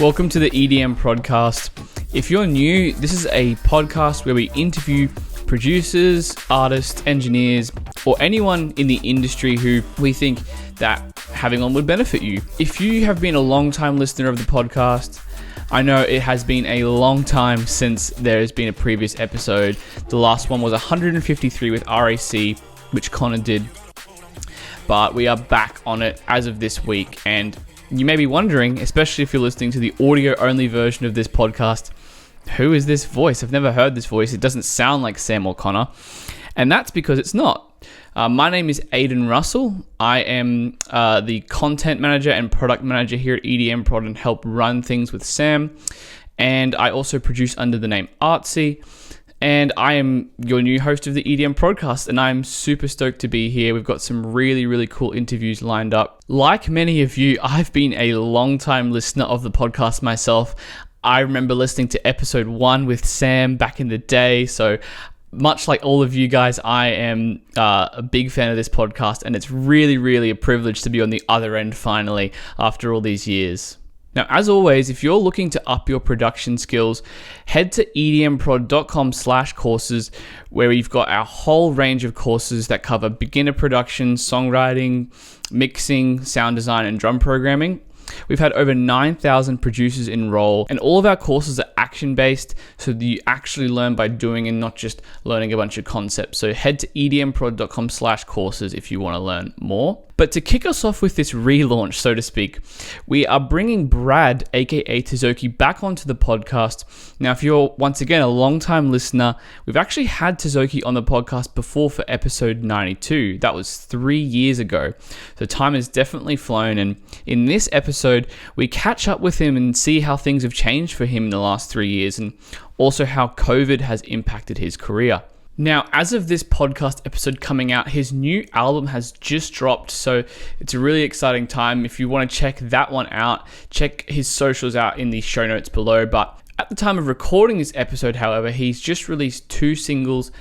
Welcome to the EDM Prodcast. If you're new, this is a podcast where we interview producers, artists, engineers, or anyone in the industry who we think that having on would benefit you. If you have been a long-time listener of the podcast, I know it has been a long time since there has been a previous episode. The last one was 153 with RAC, which Connor did. But we are back on it as of this week, and you may be wondering, especially if you're listening to the audio-only version of this podcast, who is this voice? I've never heard this voice. It doesn't sound like Sam or Connor, and that's because it's not. My name is Aidan Russell. I am the content manager and product manager here at EDM Prod and help run things with Sam, and I also produce under the name Artsy. And I am your new host of the EDM Prodcast, and I'm super stoked to be here. We've got some really, really cool interviews lined up. Like many of you, I've been a long-time listener of the podcast myself. I remember listening to episode 1 with Sam back in the day. So much like all of you guys, I am a big fan of this podcast, and it's really, really a privilege to be on the other end finally after all these years. Now, as always, if you're looking to up your production skills, head to edmprod.com/courses, where we've got our whole range of courses that cover beginner production, songwriting, mixing, sound design, and drum programming. We've had over 9,000 producers enroll, and all of our courses are action-based, so that you actually learn by doing and not just learning a bunch of concepts. So head to edmprod.com/courses if you want to learn more. But to kick us off with this relaunch, so to speak, we are bringing Brad, aka Tisoki, back onto the podcast. Now, if you're, once again, a long-time listener, we've actually had Tisoki on the podcast before for episode 92. That was 3 years ago. So time has definitely flown, and in this episode, we catch up with him and see how things have changed for him in the last 3 years, and also how COVID has impacted his career. Now, as of this podcast episode coming out, his new album has just dropped, so it's a really exciting time. If you want to check that one out, check his socials out in the show notes below. But at the time of recording this episode, however, he's just released 2 singles,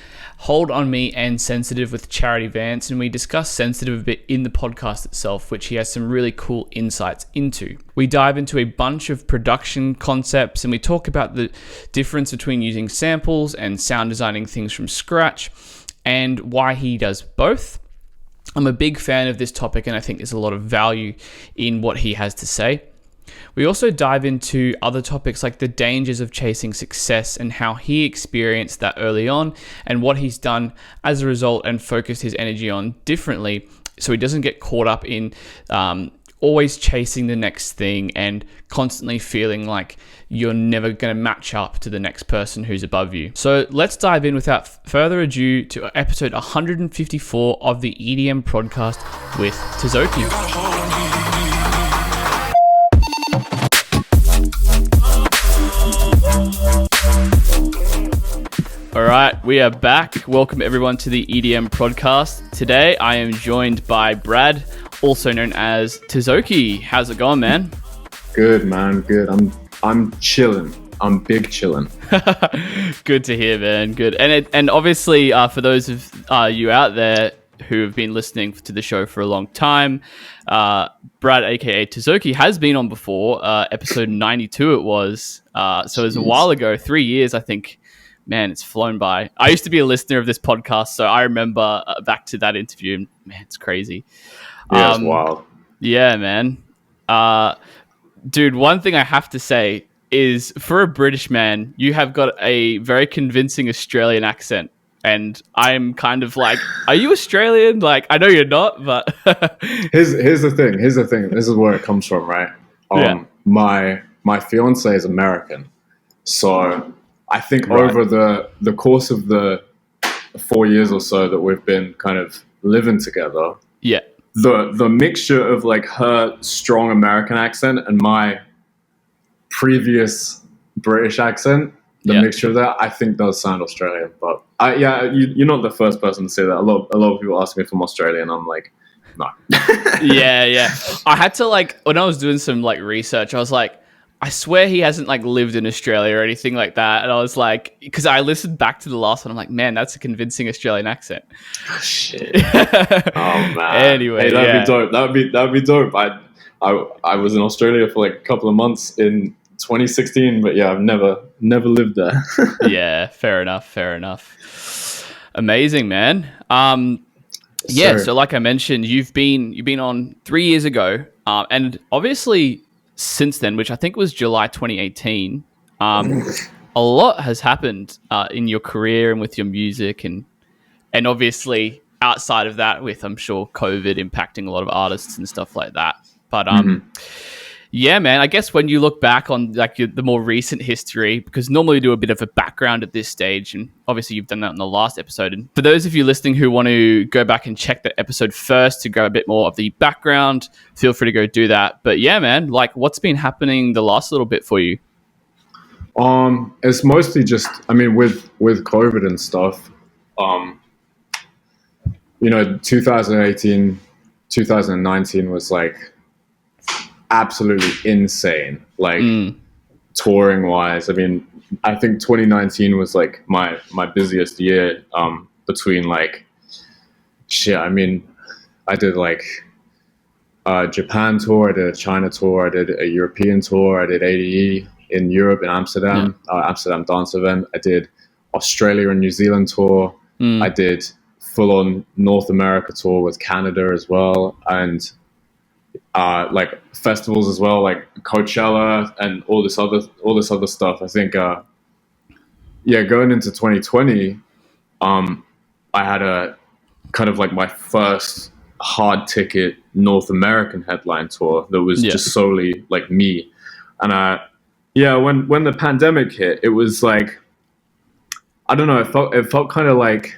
Hold On Me and Sensitive with Charity Vance, and we discuss Sensitive a bit in the podcast itself, which he has some really cool insights into. We dive into a bunch of production concepts, and we talk about the difference between using samples and sound designing things from scratch, and why he does both. I'm a big fan of this topic, and I think there's a lot of value in what he has to say. We also dive into other topics like the dangers of chasing success and how he experienced that early on and what he's done as a result and focused his energy on differently so he doesn't get caught up in always chasing the next thing and constantly feeling like you're never going to match up to the next person who's above you. So let's dive in without further ado to episode 154 of the EDM Prodcast with Tisoki. All right, we are back. Welcome everyone to the EDM Prodcast. Today I am joined by Brad, also known as Tisoki. How's it going, man? Good, man. Good. I'm chilling. I'm big chilling. Good to hear, man. Good. And obviously, for those of you out there who have been listening to the show for a long time, Brad, aka Tisoki, has been on before. Episode 92 it was. So it was a while ago, 3 years, I think. Man, it's flown by. I used to be a listener of this podcast, so I remember back to that interview. Man, it's crazy. Yeah, it's wild. Yeah, man. Dude, one thing I have to say is, for a British man, you have got a very convincing Australian accent. And I'm kind of like, are you Australian? Like, I know you're not, but... Here's the thing. This is where it comes from, right? My fiance is American. So I think over the course of the 4 years or so that we've been kind of living together, the mixture of like her strong American accent and my previous British accent, mixture of that, I think does sound Australian. But you're not the first person to say that. A lot of people ask me if I'm Australian. I'm like, no. Yeah. I had to, like, when I was doing some like research, I was like, I swear he hasn't like lived in Australia or anything like that. And I was like, because I listened back to the last one, I'm like, man, that's a convincing Australian accent. Oh, shit. Oh man. Anyway, that'd be dope. That'd be dope. I was in Australia for like a couple of months in 2016, but yeah, I've never lived there. Yeah, fair enough. Amazing, man. Yeah, So so like I mentioned, you've been on 3 years ago, and obviously since then, which I think was July 2018, a lot has happened in your career and with your music, and obviously outside of that, with I'm sure COVID impacting a lot of artists and stuff like that. But yeah, man, I guess when you look back on like the more recent history, because normally we do a bit of a background at this stage, and obviously you've done that in the last episode. And for those of you listening who want to go back and check the episode first to go a bit more of the background, feel free to go do that. But yeah, man, like what's been happening the last little bit for you? it's mostly just, I mean, with COVID and stuff, 2018, 2019 was like absolutely insane, like touring wise. I mean, I think 2019 was like my busiest year, between like shit. I mean, I did like a Japan tour, I did a China tour, I did a European tour, I did ADE in Europe, in Amsterdam, Amsterdam dance event. I did Australia and New Zealand tour. I did full on North America tour with Canada as well, and like festivals as well, like Coachella and all this other stuff. I think going into 2020, I had a kind of like my first hard ticket North American headline tour that was just solely like me. And when the pandemic hit, it was like, I don't know, it felt kind of like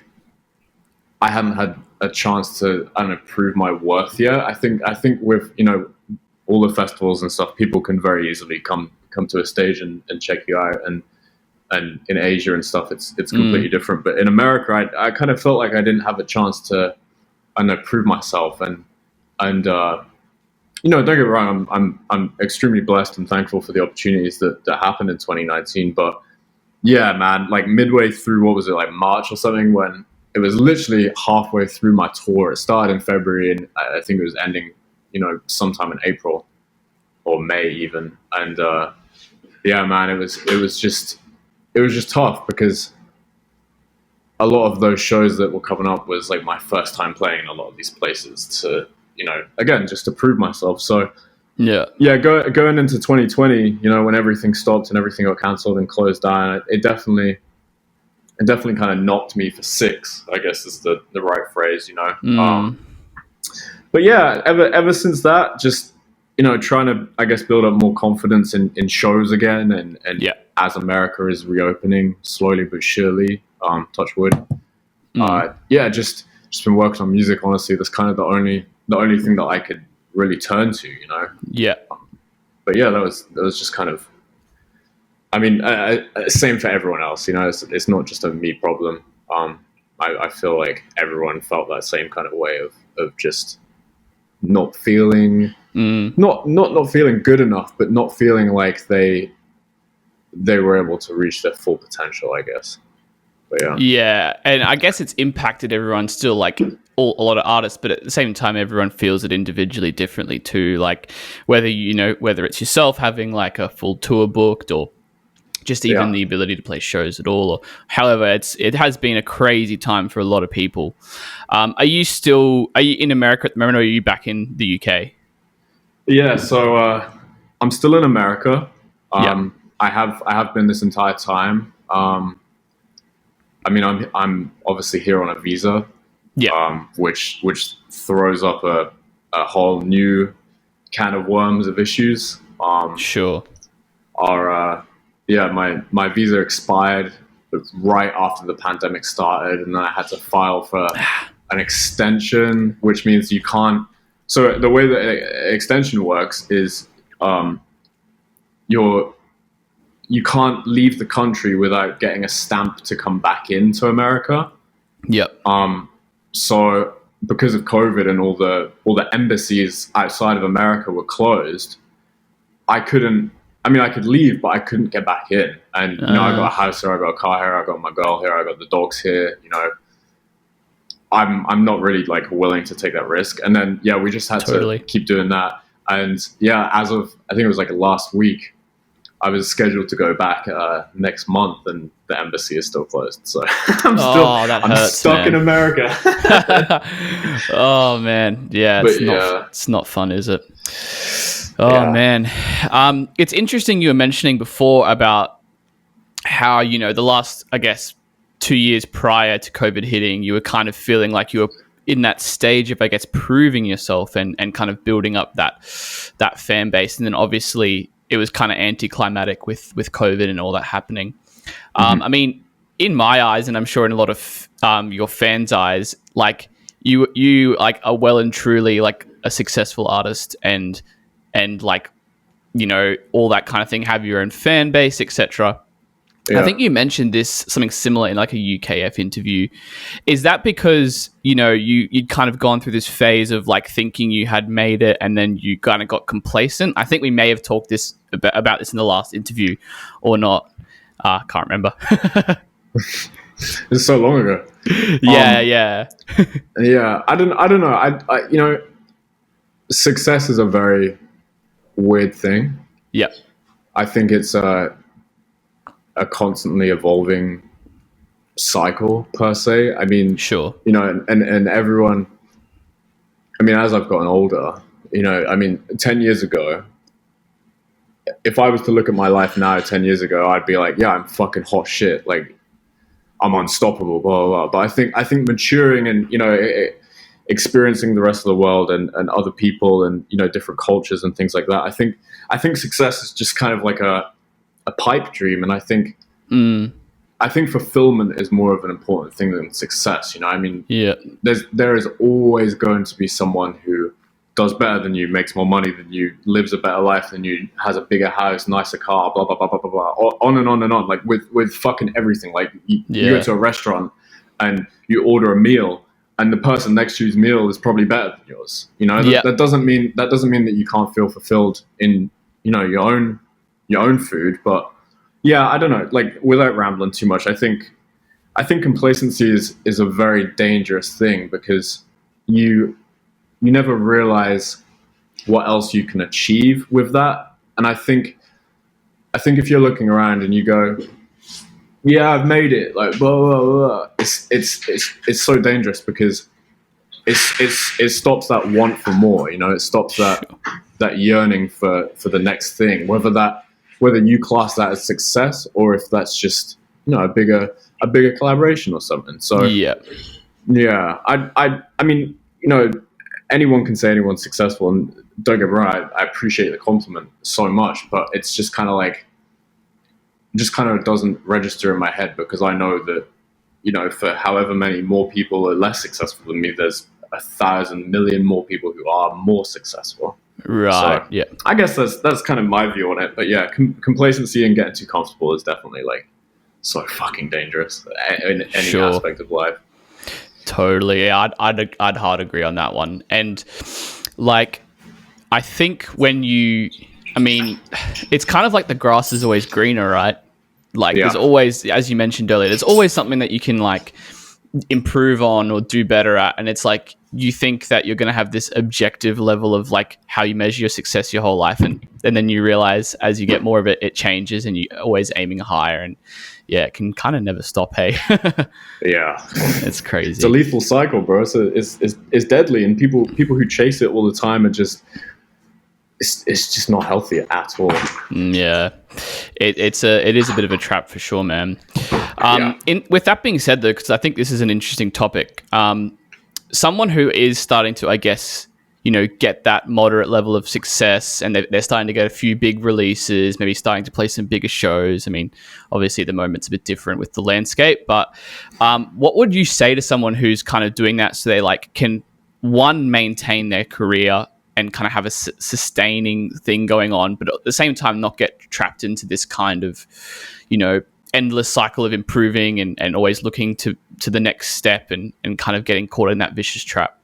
I hadn't had a chance to, I don't know, prove my worth yet. I think with, all the festivals and stuff, people can very easily come to a stage and check you out, and in Asia and stuff, it's completely different. But in America, I kind of felt like I didn't have a chance to, I don't know, prove myself, and don't get me wrong, I'm extremely blessed and thankful for the opportunities that happened in 2019. But yeah, man, like midway through, what was it, like March or something, when it was literally halfway through my tour. It started in February, and I think it was ending, sometime in April or May even. And yeah, man, it was just tough, because a lot of those shows that were coming up was like my first time playing in a lot of these places, to, again, just to prove myself. So going into 2020, when everything stopped and everything got cancelled and closed down, it definitely kind of knocked me for six, I guess is the right phrase, but yeah, ever since that, just, trying to, I guess, build up more confidence in shows again, and as America is reopening slowly but surely, touch wood. Just been working on music, honestly. That's kind of the only thing that I could really turn to, but yeah, that was just kind of, I mean, same for everyone else, it's not just a me problem. I feel like everyone felt that same kind of way of just not feeling, not feeling good enough, but not feeling like they were able to reach their full potential, I guess. But yeah, and I guess it's impacted everyone still, like a lot of artists, but at the same time, everyone feels it individually differently too. Like whether it's yourself having like a full tour booked, or just even the ability to play shows at all, or however, it has been a crazy time for a lot of people. Are you in America at the moment, or are you back in the UK? Yeah, so I'm still in America. I have been this entire time. I mean, I'm obviously here on a visa, which throws up a whole new can of worms of issues. Sure. My visa expired right after the pandemic started, and then I had to file for an extension, which means you can't. So the way the extension works is you can't leave the country without getting a stamp to come back into America. Yep. So because of COVID and all the embassies outside of America were closed, I could leave, but I couldn't get back in. And I got a house here, I got a car here, I got my girl here, I got the dogs here. I'm not really like willing to take that risk. And then we just had to keep doing that. And as of, I think it was like last week, I was scheduled to go back next month, and the embassy is still closed. So I'm stuck man. in America. Oh man, yeah, it's not fun, is it? Oh man, it's interesting you were mentioning before about how, you know, the last, I guess, 2 years prior to COVID hitting, you were kind of feeling like you were in that stage of, I guess, proving yourself and kind of building up that fan base. And then obviously it was kind of anticlimactic with COVID and all that happening. I mean, in my eyes, and I'm sure in a lot of your fans' eyes, like you like are well and truly like a successful artist and like, you know, all that kind of thing, have your own fan base, etc. Yeah. I think you mentioned something similar in like a UKF interview. Is that because, you know, you'd kind of gone through this phase of like thinking you had made it and then you kind of got complacent? I think we may have talked about this in the last interview or not. Can't remember. It's so long ago. Yeah. Yeah. I don't know. I you know, success is a very weird thing. Yeah. I think it's a constantly evolving cycle per se. I mean, sure, you know, and everyone, I mean, as I've gotten older, you know, I mean, 10 years ago, if I was to look at my life now 10 years ago, I'd be like, yeah, I'm fucking hot shit. Like, I'm unstoppable, blah, blah, blah. But I think maturing and, you know, experiencing the rest of the world and other people and, you know, different cultures and things like that, I think success is just kind of like a pipe dream. And I think fulfillment is more of an important thing than success. You know, I mean, there is always going to be someone who does better than you, makes more money than you, lives a better life than you, has a bigger house, nicer car, blah, blah, blah, blah, blah, blah, on and on and on, like with fucking everything. Like you go to a restaurant and you order a meal and the person next to you's meal is probably better than yours. You know, that doesn't mean that you can't feel fulfilled in, you know, your own food. But yeah, I don't know, like without rambling too much, I think complacency is a very dangerous thing because you never realize what else you can achieve with that. And I think if you're looking around and you go, yeah, I've made it, like blah blah blah, it's so dangerous because it stops that want for more. You know, it stops that yearning for the next thing, whether you class that as success or if that's just, you know, a bigger collaboration or something. So yeah, I mean, you know, anyone can say anyone's successful, and don't get me wrong, I appreciate the compliment so much, but it's just kind of like, just kind of doesn't register in my head because I know that, you know, for however many more people are less successful than me, there's 1,000 million more people who are more successful. Right. So, yeah. I guess that's kind of my view on it. But yeah, complacency and getting too comfortable is definitely like so fucking dangerous in any aspect of life. Totally. Yeah, I'd hard agree on that one. And like, I think I mean, it's kind of like the grass is always greener, right? Like there's always, as you mentioned earlier, there's always something that you can like improve on or do better at. And it's like, you think that you're going to have this objective level of like how you measure your success your whole life. And then you realize as you get more of it, it changes and you're always aiming higher. And yeah, it can kind of never stop. Hey, yeah, it's crazy. It's a lethal cycle, bro. So it's deadly. And people who chase it all the time are just, it's just not healthy at all. Yeah, it is a bit of a trap for sure, man. With that being said, though, because I think this is an interesting topic, someone who is starting to, I guess, you know, get that moderate level of success, and they're starting to get a few big releases, maybe starting to play some bigger shows. I mean, obviously at the moment it's a bit different with the landscape, but what would you say to someone who's kind of doing that so they like can, one, maintain their career and kind of have a sustaining thing going on, but at the same time not get trapped into this kind of, you know, endless cycle of improving and always looking to the next step and kind of getting caught in that vicious trap?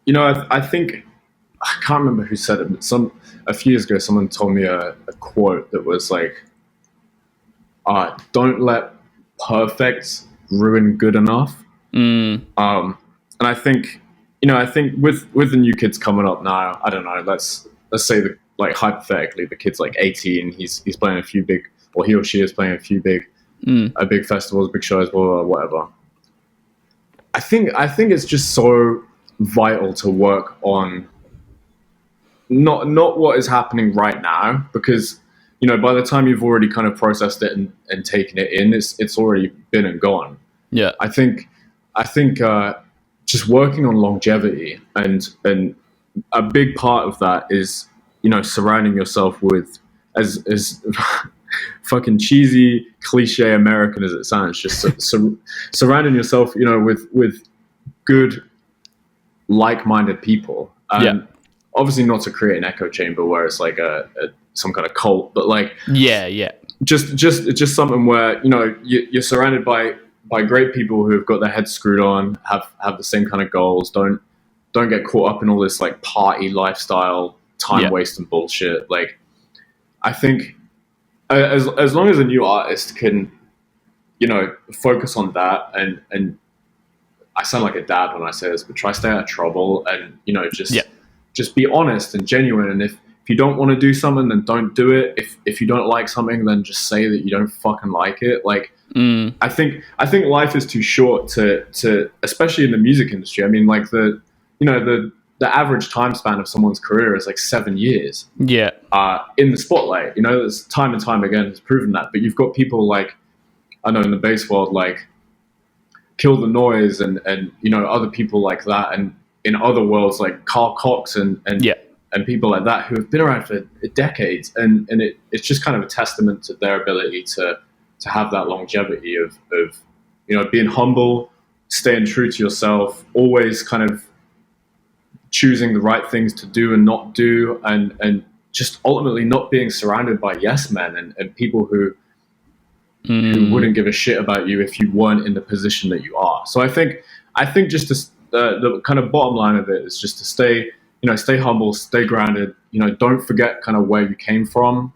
You know, I think, I can't remember who said it, but a few years ago, someone told me a quote that was like, don't let perfect ruin good enough. And I think, you know, with the new kids coming up now, I don't know, let's say like hypothetically, the kid's like 18, he's playing a few big, or he or she is playing a few big festivals, big shows, or whatever. I think it's just so vital to work on not what is happening right now, because by the time you've already kind of processed it and taken it in, it's already been and gone. Yeah, I think just working on longevity, and a big part of that is surrounding yourself with, as fucking cheesy, cliche American as it sounds, just surrounding yourself with good, like-minded people. Obviously not to create an echo chamber where it's like some kind of cult, but like just something where you're surrounded by great people who have got their heads screwed on, have the same kind of goals, don't get caught up in all this like party lifestyle, time waste and bullshit. Like, I think as long as a new artist can focus on that, and I sound like a dad when I say this, but try to stay out of trouble, and just be honest and genuine. And if you don't want to do something, then don't do it. If you don't like something, then just say that you don't fucking like it. Like, I think life is too short to especially in the music industry. I mean, like the average time span of someone's career is like 7 years. Yeah. In the spotlight, there's time and time again has proven that. But you've got people like, I know in the bass world, like Kill the Noise and other people like that, and in other worlds like Carl Cox and people like that who have been around for decades, and it's just kind of a testament to their ability to have that longevity of being humble, staying true to yourself, always kind of choosing the right things to do and not do, and just ultimately not being surrounded by yes men and people who wouldn't give a shit about you if you weren't in the position that you are. So I think just the kind of bottom line of it is just to stay humble, stay grounded, don't forget kind of where you came from.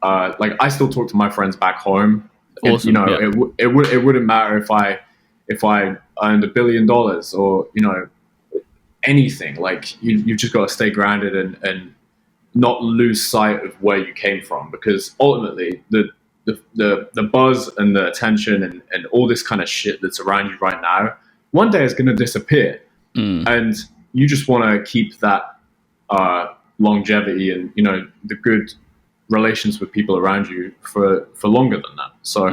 Like, I still talk to my friends back home. Awesome. It wouldn't matter if I earned $1 billion or anything. Like, you've just got to stay grounded and not lose sight of where you came from, because ultimately the buzz and the attention and all this kind of shit that's around you right now, one day is going to disappear. And you just want to keep that longevity and the good relations with people around you for longer than that. So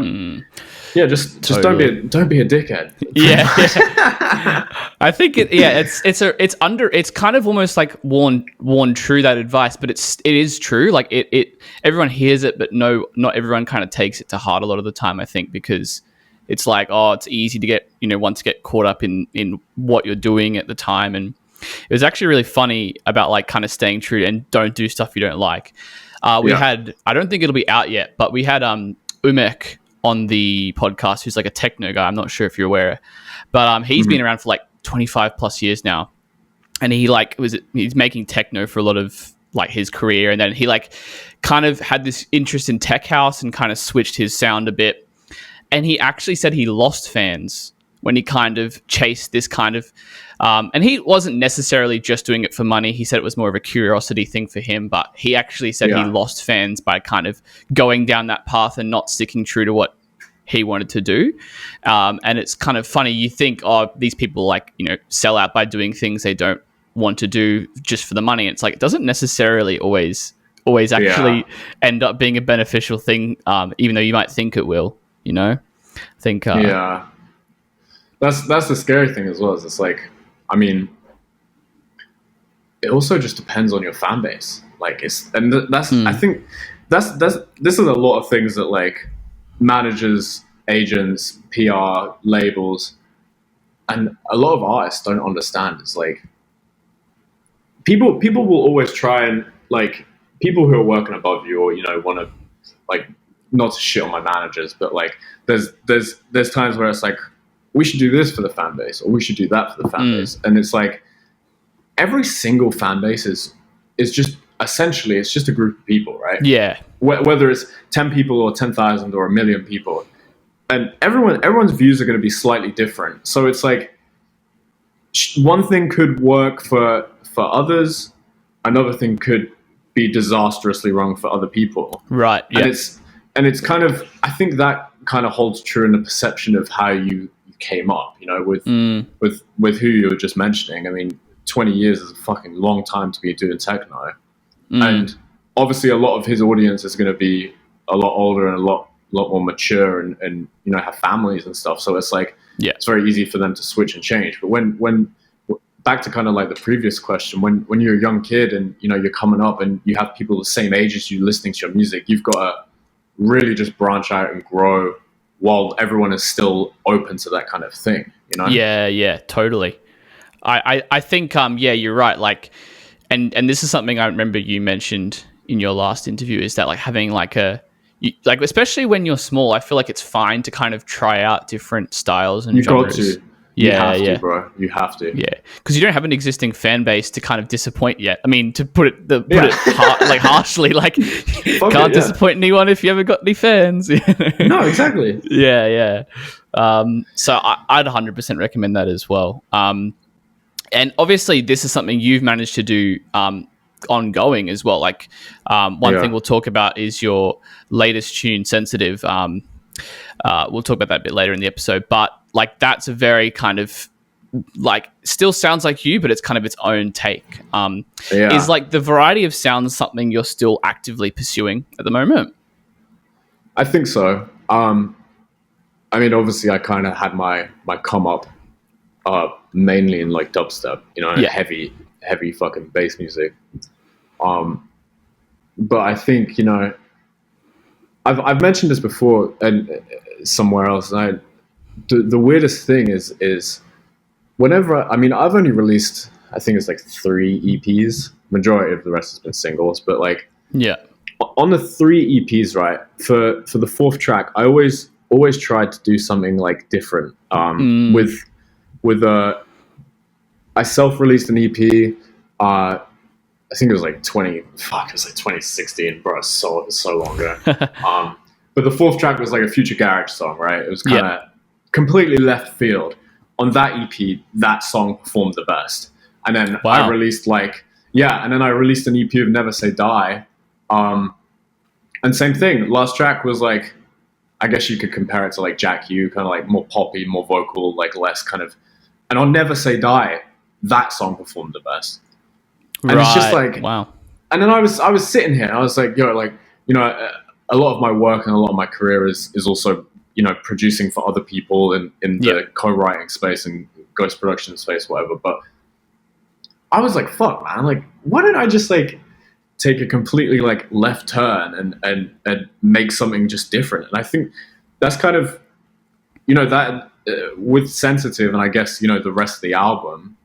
just Totally. don't be a dickhead. Yeah. I think it's kind of almost like worn true, that advice, but it is true. Like it everyone hears it, but not everyone kind of takes it to heart a lot of the time, I think, because it's like, it's easy to get want to get caught up in what you're doing at the time. And it was actually really funny about like kind of staying true and don't do stuff you don't like. We had, I don't think it'll be out yet, but we had Umek on the podcast, who's like a techno guy. I'm not sure if you're aware, but he's been around for like 25 plus years now, and he's making techno for a lot of like his career, and then he like kind of had this interest in tech house and kind of switched his sound a bit. And he actually said he lost fans when he kind of chased this kind of and he wasn't necessarily just doing it for money. He said it was more of a curiosity thing for him, but he actually said he lost fans by kind of going down that path and not sticking true to what he wanted to do. And it's kind of funny. You think, these people like, sell out by doing things they don't want to do just for the money. And it's like, it doesn't necessarily always actually end up being a beneficial thing, even though you might think it will, I think. That's the scary thing as well. Is it's like, I mean, it also just depends on your fan base. Like, I think this is a lot of things that like managers, agents, PR, labels, and a lot of artists don't understand. It's like people will always try and, like, people who are working above you, or want to, like, not to shit on my managers, but like there's times where it's like, we should do this for the fan base, or we should do that for the fan base. And it's like, every single fan base is just, essentially, it's just a group of people, right? Yeah. Whether it's 10 people or 10,000 or 1 million people. And everyone's views are going to be slightly different. So it's like, one thing could work for others. Another thing could be disastrously wrong for other people. Right. Yeah. And it's kind of, I think that kind of holds true in the perception of how you came up, you know, with who you were just mentioning. I mean, 20 years is a fucking long time to be doing techno. And obviously a lot of his audience is going to be a lot older and a lot more mature and you know, have families and stuff. So it's like, it's very easy for them to switch and change. But when back to kind of like the previous question, when you're a young kid and, you know, you're coming up and you have people the same age as you listening to your music, you've got to really just branch out and grow while everyone is still open to that kind of thing, you know? Yeah, totally. I think, you're right. Like, and this is something I remember you mentioned in your last interview, is that like having like like, especially when you're small, I feel like it's fine to kind of try out different styles and genres. Got to. You have to, bro. You have to. Yeah, because you don't have an existing fan base to kind of disappoint yet. I mean, to put it harshly, like can't disappoint anyone if you haven't got any fans. No, exactly. Yeah. So I'd 100% recommend that as well. And obviously, this is something you've managed to do ongoing as well. Like one thing we'll talk about is your latest tune, Sensitive. We'll talk about that a bit later in the episode, but like that's a very kind of like still sounds like you, but it's kind of its own take. Is like the variety of sounds something you're still actively pursuing at the moment? I think so. I mean, obviously I kind of had my come up mainly in like dubstep, you know, heavy fucking bass music. But I think, you know, I've mentioned this before and somewhere else, and the weirdest thing is whenever I've only released, I think it's like 3 EPs. Majority of the rest has been singles, but like on the 3 EPs, right? For the 4th track, I always tried to do something like different. With I self-released an EP. I think it was like 2016, bro. So long ago. But the 4th track was like a future garage song, right? It was kind of completely left field. On that EP, that song performed the best. And then I released I released an EP of Never Say Die. And same thing. Last track was like, I guess you could compare it to like Jack U, kind of like more poppy, more vocal, like less kind of. And on Never Say Die, that song performed the best. And it's just like, wow. And then I was sitting here, and I was like, yo, like, you know, a lot of my work and a lot of my career is also, you know, producing for other people in the co-writing space and ghost production space, whatever. But I was like, fuck, man, like, why didn't I just like take a completely like left turn and make something just different? And I think that's kind of, you know, that with Sensitive, and I guess, you know, the rest of the album,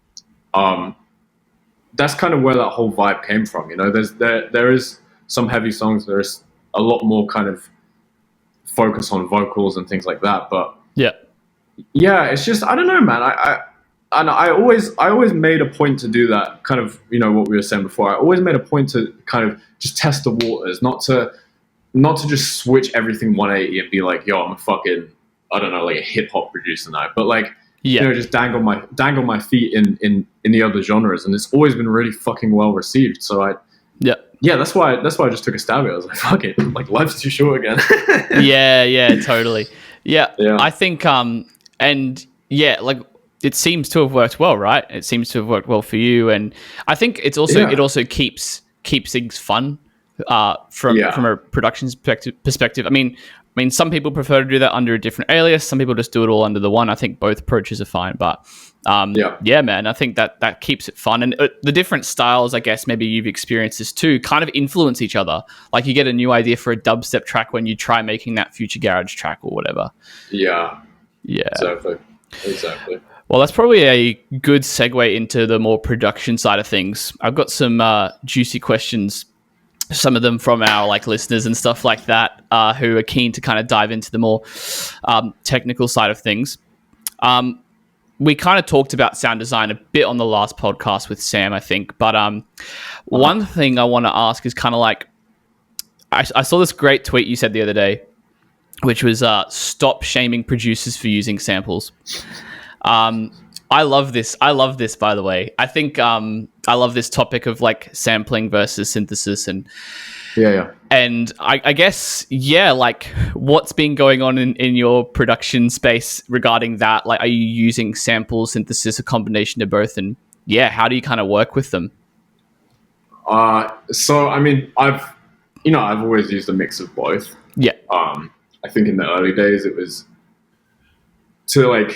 that's kind of where that whole vibe came from. You know, there is some heavy songs. There's a lot more kind of focus on vocals and things like that. But it's just, I don't know, man. I always made a point to do that. Kind of, you know, what we were saying before. I always made a point to kind of just test the waters, not to just switch everything 180 and be like, yo, I'm a fucking, I don't know, like a hip hop producer now. But like, you know, just dangle my feet in the other genres, and it's always been really fucking well received. So that's why I just took a stab at it. I was like, fuck it, like life's too short again. yeah, totally. Yeah, I think like it seems to have worked well, right? It seems to have worked well for you, and I think it also keeps things fun from a production perspective. I mean, some people prefer to do that under a different alias. Some people just do it all under the one. I think both approaches are fine. But man, I think that keeps it fun. And the different styles, I guess, maybe you've experienced this too, kind of influence each other. Like you get a new idea for a dubstep track when you try making that future garage track or whatever. Yeah. Exactly. Well, that's probably a good segue into the more production side of things. I've got some juicy questions, some of them from our like listeners and stuff like that, who are keen to kind of dive into the more technical side of things. We kind of talked about sound design a bit on the last podcast with Sam, I think. But one thing I want to ask is kind of like, I saw this great tweet you said the other day, which was stop shaming producers for using samples. I love this. I love this, by the way. I think I love this topic of like sampling versus synthesis and I guess, yeah, like what's been going on in your production space regarding that? Like, are you using sample, synthesis, a combination of both? And yeah, how do you kind of work with them? So I mean, I've always used a mix of both. Yeah. I think in the early days it was to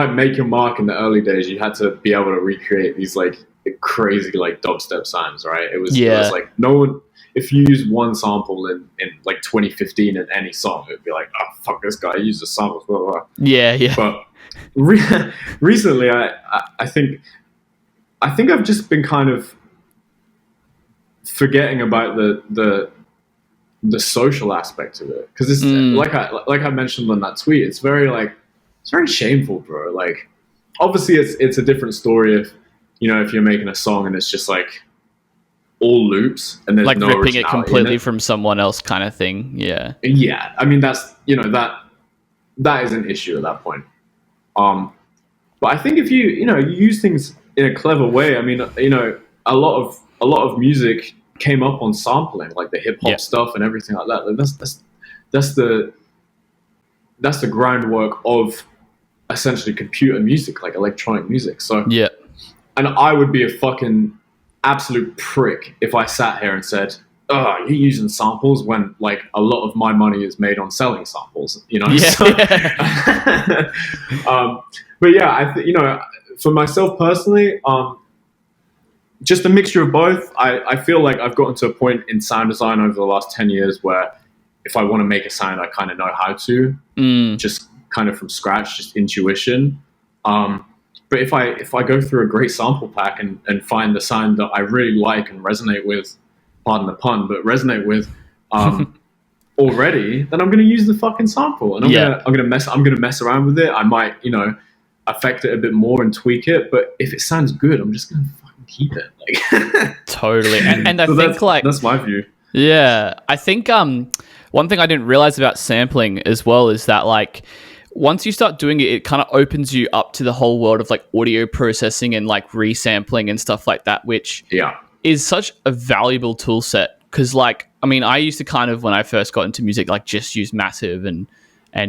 make your mark in the early days, you had to be able to recreate these like crazy like dubstep sounds, right? It was like no one, if you use one sample in like 2015 in any song, it'd be like, oh fuck, this guy used a sample, blah, blah, blah. Yeah. But recently, I think I've just been kind of forgetting about the social aspect of it, because it's like I mentioned on that tweet, it's very shameful, bro. Like, obviously it's a different story if you're making a song and it's just like all loops and there's like no ripping it completely it. from someone else kind of thing. Yeah. I mean, that's that is an issue at that point. But I think if you use things in a clever way, I mean, a lot of music came up on sampling, like the hip hop stuff and everything like that. Like that's the groundwork of essentially computer music, like electronic music. So yeah. And I would be a fucking absolute prick if I sat here and said, "Oh, you're using samples," when like a lot of my money is made on selling samples, Yeah. So, but yeah, for myself personally, just a mixture of both. I feel like I've gotten to a point in sound design over the last 10 years where if I want to make a sound, I kind of know how to, just kind of from scratch, just intuition. But if I go through a great sample pack and find the sound that I really like and resonate with, pardon the pun, but resonate with already, then I'm going to use the fucking sample, and I'm gonna mess around with it. I might affect it a bit more and tweak it, but if it sounds good, I'm just going to fucking keep it. Like totally. And I so think that's my view. Yeah, I think one thing I didn't realize about sampling as well is that like once you start doing it, it kind of opens you up to the whole world of like audio processing and like resampling and stuff like that, which is such a valuable tool set. Because like, I mean, I used to kind of, when I first got into music, like just use Massive and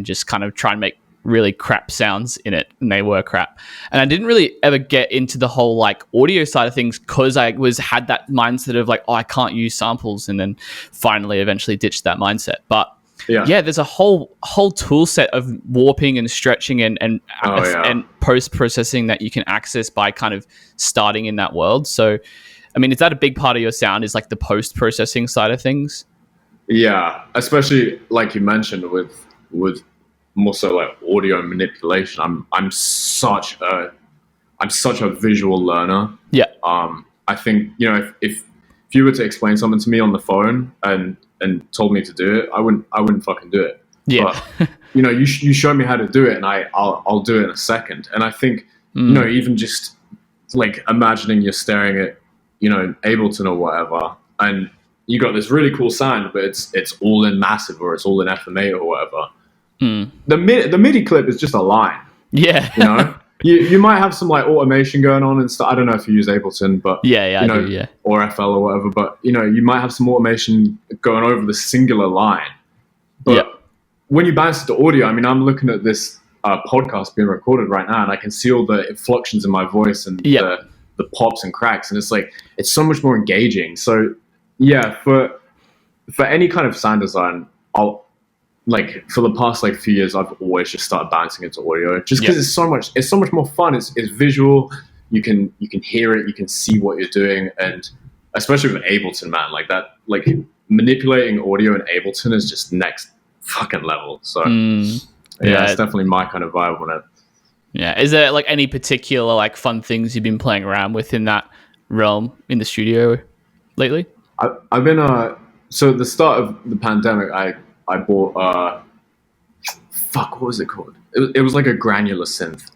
just kind of try and make really crap sounds in it, and they were crap. And I didn't really ever get into the whole like audio side of things because I had that mindset of like, oh, I can't use samples, and then finally eventually ditched that mindset. But yeah, there's a whole tool set of warping and stretching and post-processing that you can access by kind of starting in that world. So, I mean, is that a big part of your sound, is like the post-processing side of things? Yeah, especially like you mentioned with more so like audio manipulation. I'm such a visual learner. Yeah. I think, if you were to explain something to me on the phone and told me to do it, I wouldn't fucking do it. Yeah. But, you show me how to do it, and I'll do it in a second. And I think, even just like imagining you're staring at, Ableton or whatever, and you got this really cool sound, but it's all in Massive or it's all in FMA or whatever. The MIDI clip is just a line. Yeah. You might have some like automation going on and stuff. I don't know if you use Ableton, but or FL or whatever, but you might have some automation going over the singular line. But when you bounce it to audio, I mean, I'm looking at this podcast being recorded right now, and I can see all the inflections in my voice and the pops and cracks, and it's like it's so much more engaging. So yeah, for any kind of sound design, like for the past like few years, I've always just started bouncing into audio, just because it's so much more fun. It's visual. You can hear it. You can see what you're doing, and especially with Ableton, man, like that, like manipulating audio in Ableton is just next fucking level. So it's definitely my kind of vibe on it. Yeah, is there like any particular like fun things you've been playing around with in that realm in the studio lately? I've been so at the start of the pandemic, I bought what was it called? It was like a granular synth,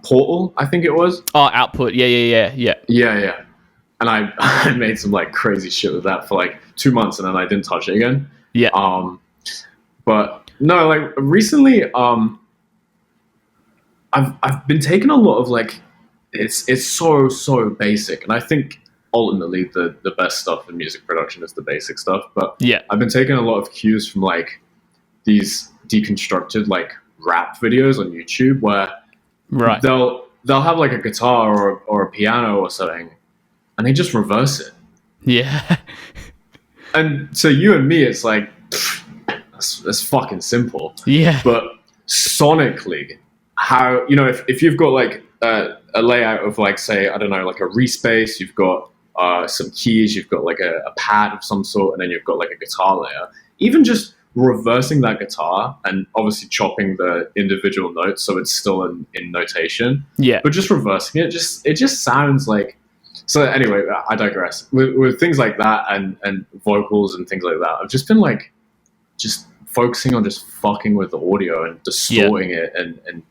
Portal, I think it was. Oh, Output, yeah. And I made some like crazy shit with that for like 2 months, and then I didn't touch it again. Yeah. But no, like recently, I've been taking a lot of like it's so basic, and I think ultimately the best stuff in music production is the basic stuff. But Yeah. I've been taking a lot of cues from like these deconstructed like rap videos on YouTube where Right. they'll have like a guitar or a piano or something, and they just reverse it. Yeah. And so you and me, it's like that's fucking simple. Yeah. But sonically, how if you've got like a layout of like say I don't know like a respace, you've got some keys, you've got like a pad of some sort, and then you've got like a guitar layer. Even just reversing that guitar and obviously chopping the individual notes so it's still in notation. Yeah. But just reversing it just sounds like. So anyway, I digress. With things like that and vocals and things like that, I've just been like just focusing on just fucking with the audio and distorting it and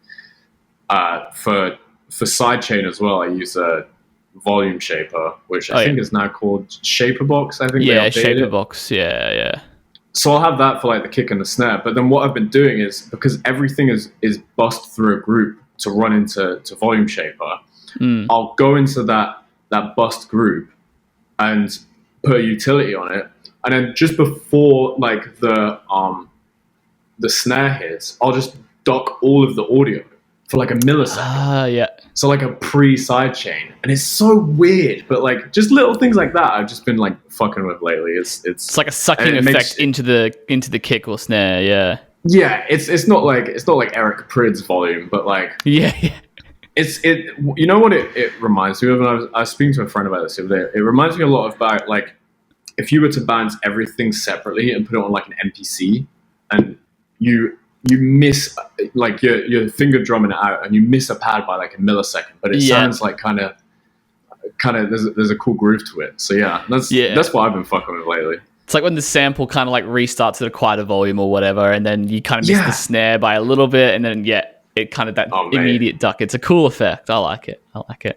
for sidechain as well, I use a volume shaper, which I think is now called Shaperbox. I think yeah, they updated Shaperbox. Yeah. So I'll have that for like the kick and the snare. But then what I've been doing is because everything is bussed through a group to run into volume shaper, I'll go into that bust group and put a utility on it, and then just before like the snare hits, I'll just duck all of the audio for like a millisecond. Yeah. So like a pre-sidechain, and it's so weird, but like just little things like that I've just been like fucking with lately. It's like a sucking effect into the kick or snare. Yeah. Yeah, it's not like Eric Prydz volume, but like yeah. It you know what it reminds me of, and I was speaking to a friend about this the other day. It reminds me a lot about like if you were to balance everything separately and put it on like an MPC, and you miss like your finger drumming it out, and you miss a pad by like a millisecond, but it sounds like kind of there's a cool groove to it. So that's what I've been fucking with lately. It's like when the sample kind of like restarts at a quieter volume or whatever, and then you kind of miss the snare by a little bit, and then it kind of that immediate duck. It's a cool effect. I like it.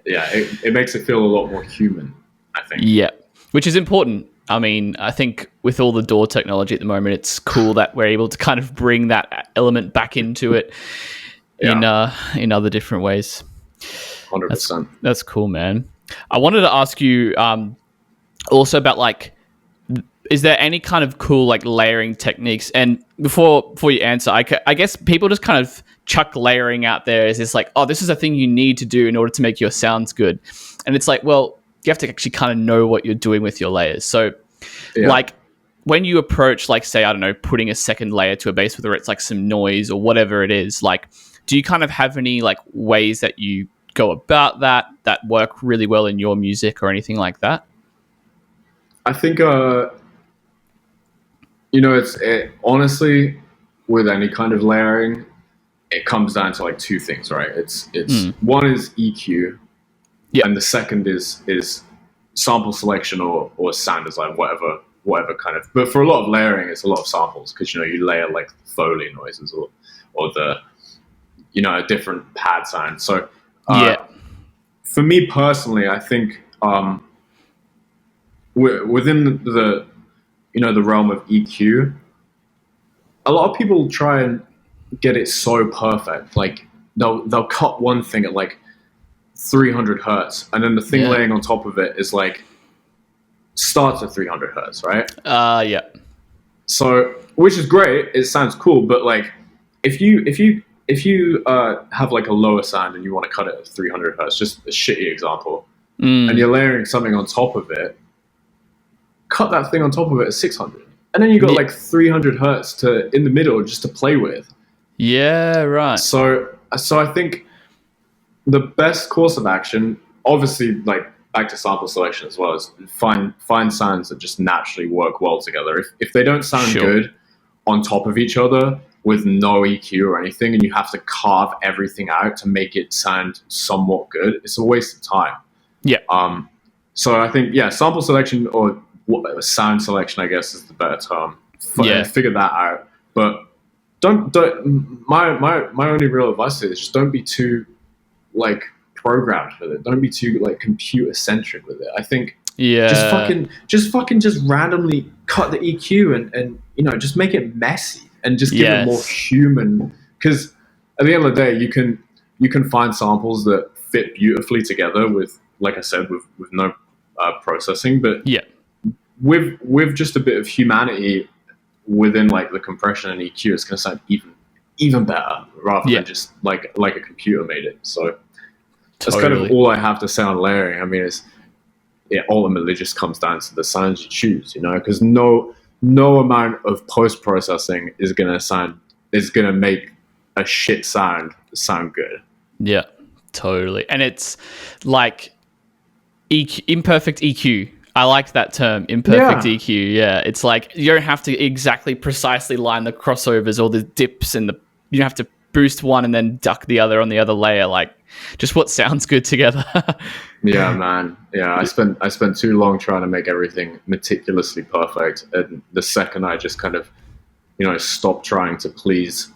Yeah, it makes it feel a lot more human, I think. Yeah, which is important. I mean, I think with all the DAW technology at the moment, it's cool that we're able to kind of bring that element back into it in other different ways. 100%. That's cool, man. I wanted to ask you also about like, is there any kind of cool like layering techniques? And before you answer, I guess people just kind of chuck layering out there as this like, oh, this is a thing you need to do in order to make your sounds good. And it's like, well, you have to actually kind of know what you're doing with your layers. So like when you approach like, say, I don't know, putting a second layer to a bass, whether it's like some noise or whatever it is, like, do you kind of have any like ways that you go about that work really well in your music or anything like that? I think, honestly, with any kind of layering, it comes down to like two things, right? It's one is EQ, and the second is sample selection or sound design, whatever kind of. But for a lot of layering, it's a lot of samples because you layer like Foley noises or the a different pad sound. So for me personally, I think within the the realm of EQ, a lot of people try and get it so perfect. Like they'll cut one thing at like 300 hertz, and then the thing laying on top of it is like starts at 300 hertz, right? Yeah. So, which is great. It sounds cool, but like if you have like a lower sound and you want to cut it at 300 hertz, just a shitty example, and you're layering something on top of it, cut that thing on top of it at 600, and then you got like 300 hertz to in the middle just to play with. Yeah, right. So I think the best course of action, obviously, like back to sample selection as well, is find sounds that just naturally work well together. If they don't sound good on top of each other with no EQ or anything, and you have to carve everything out to make it sound somewhat good, it's a waste of time. Yeah. So I think sample selection or sound selection, I guess, is the better term. Figure that out, but don't. My only real advice is just don't be too like programmed with it. Don't be too like computer centric with it. I think just randomly cut the EQ and just make it messy and just give it more human. Because at the end of the day, you can you can find samples that fit beautifully together with, like I said, with no processing, but Yeah. with just a bit of humanity within like the compression and EQ, it's going to sound even better rather than just like a computer made it. So that's kind of all I have to say on layering. I mean, it ultimately just comes down to the sounds you choose, you know, because no amount of post processing is going to make a shit sound good. Yeah, totally. And it's like imperfect EQ. I like that term, imperfect EQ. Yeah, it's like you don't have to exactly precisely line the crossovers or the dips and you don't have to boost one and then duck the other on the other layer. Like just what sounds good together. Yeah, man. Yeah, I spent too long trying to make everything meticulously perfect, and the second I just kind of, you know, stopped trying to please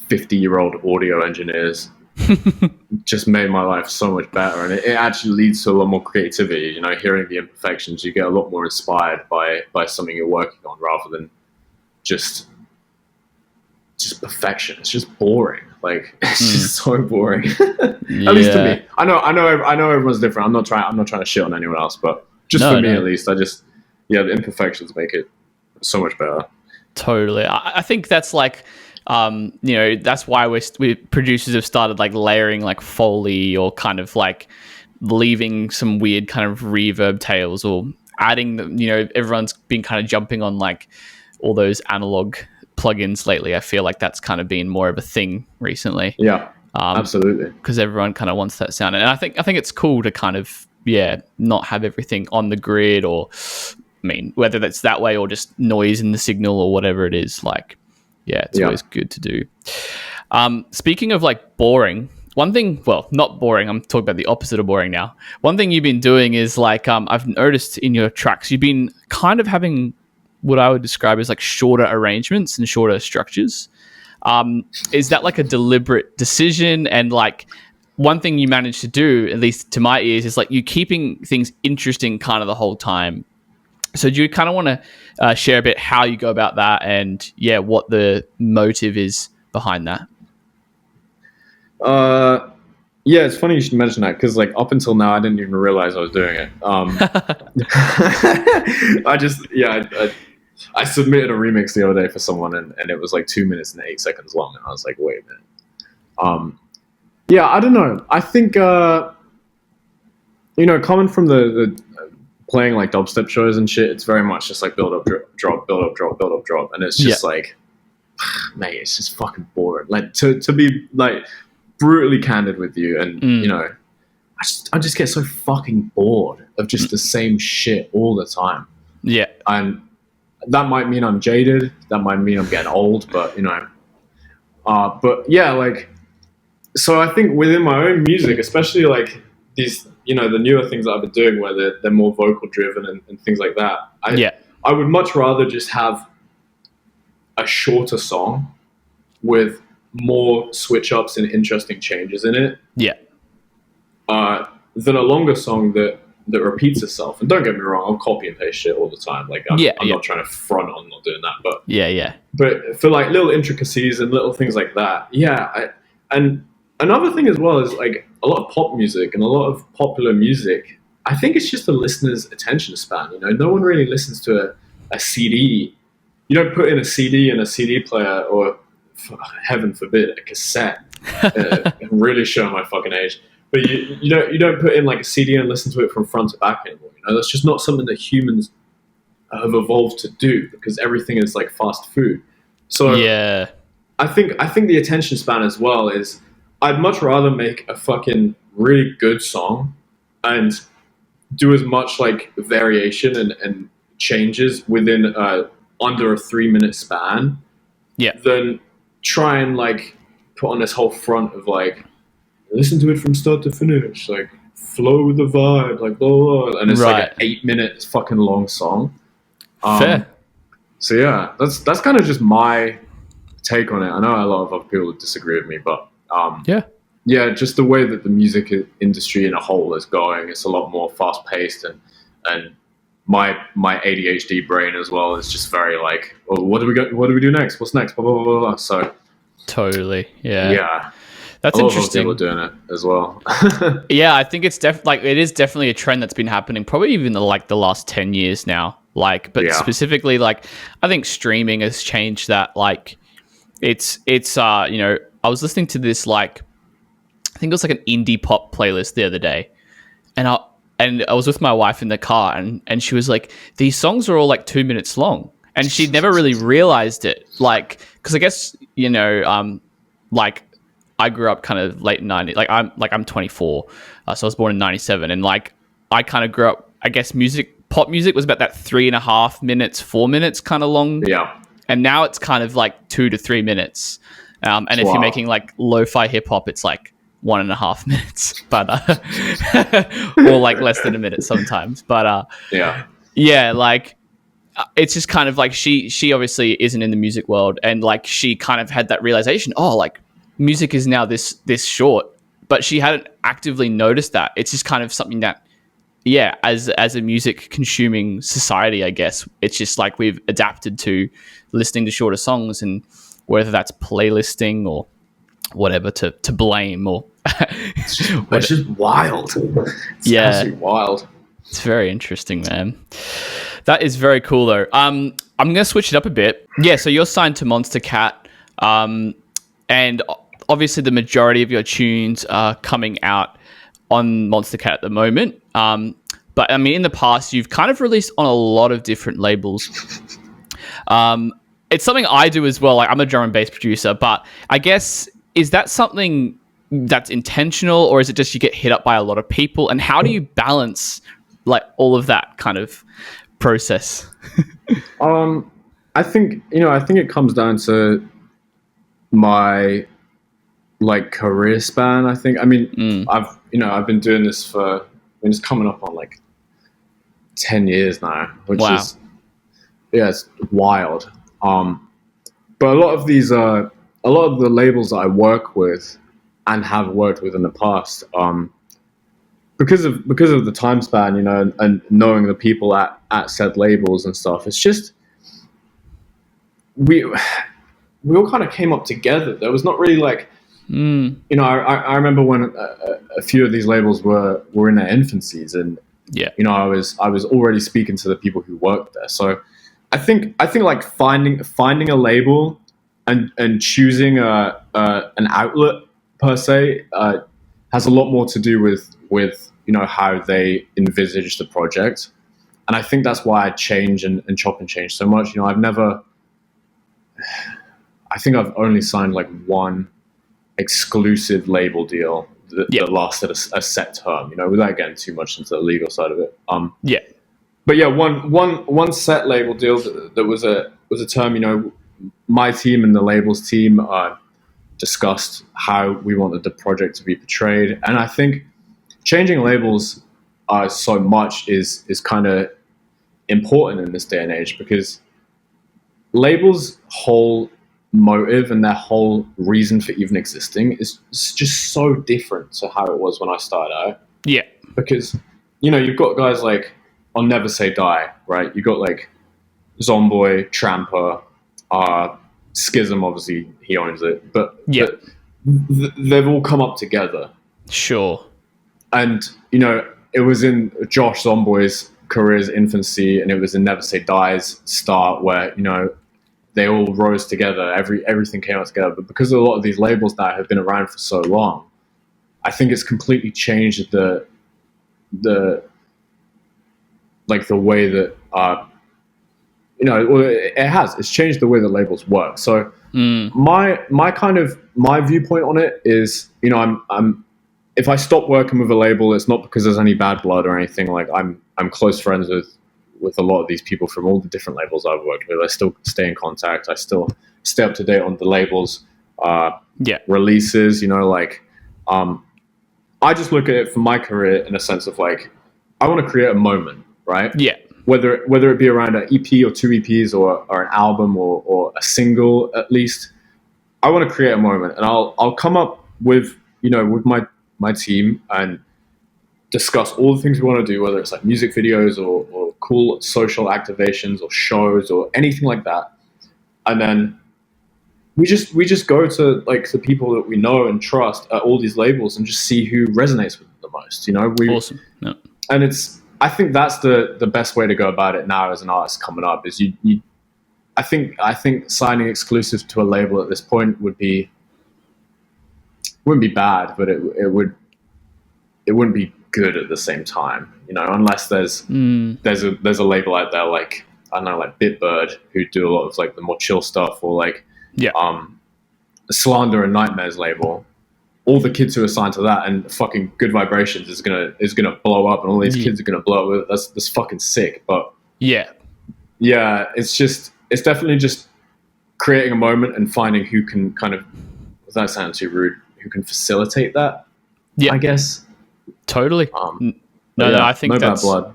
50-year-old audio engineers, just made my life so much better. And it actually leads to a lot more creativity. You know, hearing the imperfections, you get a lot more inspired by something you're working on rather than just perfection. It's just boring. Like it's just so boring. At least to me. I know everyone's different. I'm not trying to shit on anyone else, but just for me at least, the imperfections make it so much better. Totally. I think that's like, you know, that's why we producers have started like layering like Foley or kind of like leaving some weird kind of reverb tails or adding the, you know, everyone's been kind of jumping on like all those analog plugins lately. I feel like that's kind of been more of a thing recently. Yeah, absolutely. Because everyone kind of wants that sound. And I think it's cool to kind of, not have everything on the grid or, I mean, whether that's that way or just noise in the signal or whatever it is, like, it's always good to do. Speaking of like boring, one thing, well, not boring, I'm talking about the opposite of boring now. One thing you've been doing is like, I've noticed in your tracks, you've been kind of having what I would describe as like shorter arrangements and shorter structures. Is that like a deliberate decision? And like one thing you managed to do, at least to my ears, is like you keeping things interesting kind of the whole time. So do you kind of want to share a bit how you go about that and what the motive is behind that? Yeah, it's funny you should mention that because like up until now I didn't even realize I was doing it. I submitted a remix the other day for someone and it was like 2 minutes and 8 seconds long and I was like, wait a minute. I don't know. I think you know, coming from the playing like dubstep shows and shit, it's very much just like build up, drop, build up, drop, build up, drop, and it's just like, mate, it's just fucking boring. Like to be like brutally candid with you, and you know, I just get so fucking bored of just the same shit all the time. Yeah, and that might mean I'm jaded. That might mean I'm getting old, but you know, but yeah, like, so I think within my own music, especially like these, you know, the newer things that I've been doing where they're more vocal driven and things like that. I would much rather just have a shorter song with more switch ups and interesting changes in it. Yeah. Than a longer song that repeats itself. And don't get me wrong, I'll copy and paste shit all the time. Like I'm not trying to front on not doing that, but But for like little intricacies and little things like that, and another thing as well is like a lot of pop music and a lot of popular music, I think it's just the listener's attention span. You know, no one really listens to a CD. You don't put in a CD in a CD player or, heaven forbid, a cassette. I'm really showing my fucking age. But you don't put in like a CD and listen to it from front to back anymore. You know, that's just not something that humans have evolved to do because everything is like fast food. So I think the attention span as well is, I'd much rather make a fucking really good song and do as much like variation and changes within under a 3-minute span than try and like put on this whole front of like, listen to it from start to finish, like flow with the vibe, like blah, blah, blah. And it's like an 8-minute fucking long song. Fair. So yeah, that's kind of just my take on it. I know a lot of other people disagree with me, but just the way that the music industry in a whole is going, it's a lot more fast paced, and my ADHD brain as well is just very like, oh, what do we do next? What's next? Blah blah blah blah. So totally, yeah. That's A lot of other people interesting. are doing it as well. Yeah, I think it's it is definitely a trend that's been happening probably even the last 10 years now. But Yeah. specifically, I think streaming has changed that. It's I was listening to this I think it was like an indie pop playlist the other day, and I was with my wife in the car, and she was like, these songs are all like 2 minutes long, and she'd never really realized it, because I guess like I grew up kind of late 90s. I'm 24, so I was born in 97, and I kind of grew up. I guess pop music was about that 3.5 minutes, 4 minutes kind of long, Yeah. and now it's kind of like 2 to 3 minutes. And if you're making like lo-fi hip hop, it's like 1.5 minutes, but or like less than a minute sometimes. But yeah, it's just kind of like she obviously isn't in the music world, and she kind of had that realization, music is now this short, but she hadn't actively noticed that. It's just kind of something that, yeah, as a music consuming society, I guess it's just like we've adapted to listening to shorter songs, and whether that's playlisting or whatever to blame or it's just wild. It's absolutely wild. It's very interesting, man. That is very cool, though. I'm gonna switch it up a bit. Yeah, so you're signed to Monstercat, and obviously the majority of your tunes are coming out on Monstercat at the moment. But I mean, in the past, you've kind of released on a lot of different labels. It's something I do as well. Like, I'm a drum and bass producer, but I guess, is that something that's intentional, or is it just you get hit up by a lot of people? And how do you balance all of that kind of process? I think it comes down to my career span. I think, I've been doing this for, it's coming up on 10 years now, which is, it's wild. But a lot of the labels that I work with and have worked with in the past, because of the time span, and knowing the people at said labels and stuff, it's just we all kind of came up together. There was not really I remember when a few of these labels were in their infancies, and I was already speaking to the people who worked there. So I think finding a label and choosing an outlet per se has a lot more to do with how they envisage the project. And I think that's why I change and chop and change so much. I think I've only signed one exclusive label deal that lasted a set term, without getting too much into the legal side of it. But yeah, one set label deal that was a term. My team and the labels team discussed how we wanted the project to be portrayed, and I think changing labels so much is kind of important in this day and age, because labels' whole motive and their whole reason for even existing is just so different to how it was when I started out. Yeah, because you've got guys like on Never Say Die, right? You got Zomboy, Tramper, Schism. Obviously, he owns it, but they've all come up together. Sure. And it was in Josh Zomboy's career's infancy, and it was in Never Say Die's start, where they all rose together. Everything came out together. But because a lot of these labels now have been around for so long, I think it's completely changed the way that it's changed the way that labels work. So my viewpoint on it is, I'm if I stop working with a label, it's not because there's any bad blood or anything. I'm close friends with a lot of these people from all the different labels I've worked with. I still stay in contact. I still stay up to date on the labels releases. I just look at it from my career in a sense of I want to create a moment, right? Yeah. Whether it be around an EP or two EPs or an album or a single, at least, I want to create a moment, and I'll come up with with my team and discuss all the things we want to do, whether it's music videos or cool social activations or shows or anything like that. And then we just go to like the people that we know and trust at all these labels and just see who resonates with them the most. You know, Awesome. Yeah. and I think that's the best way to go about it now as an artist coming up is you I think signing exclusive to a label at this point wouldn't be bad, but it wouldn't be good at the same time, you know, unless there's a label out there like, I don't know, like Bitbird, who do a lot of like the more chill stuff, or like Slander and Nightmares label. All the kids who are signed to that and fucking Good Vibrations is gonna blow up, and all these kids are gonna blow up. That's fucking sick. But yeah, it's definitely just creating a moment and finding who can kind of, without sounding too rude, who can facilitate that. Yeah, I guess. Totally. No, I think no that's bad blood.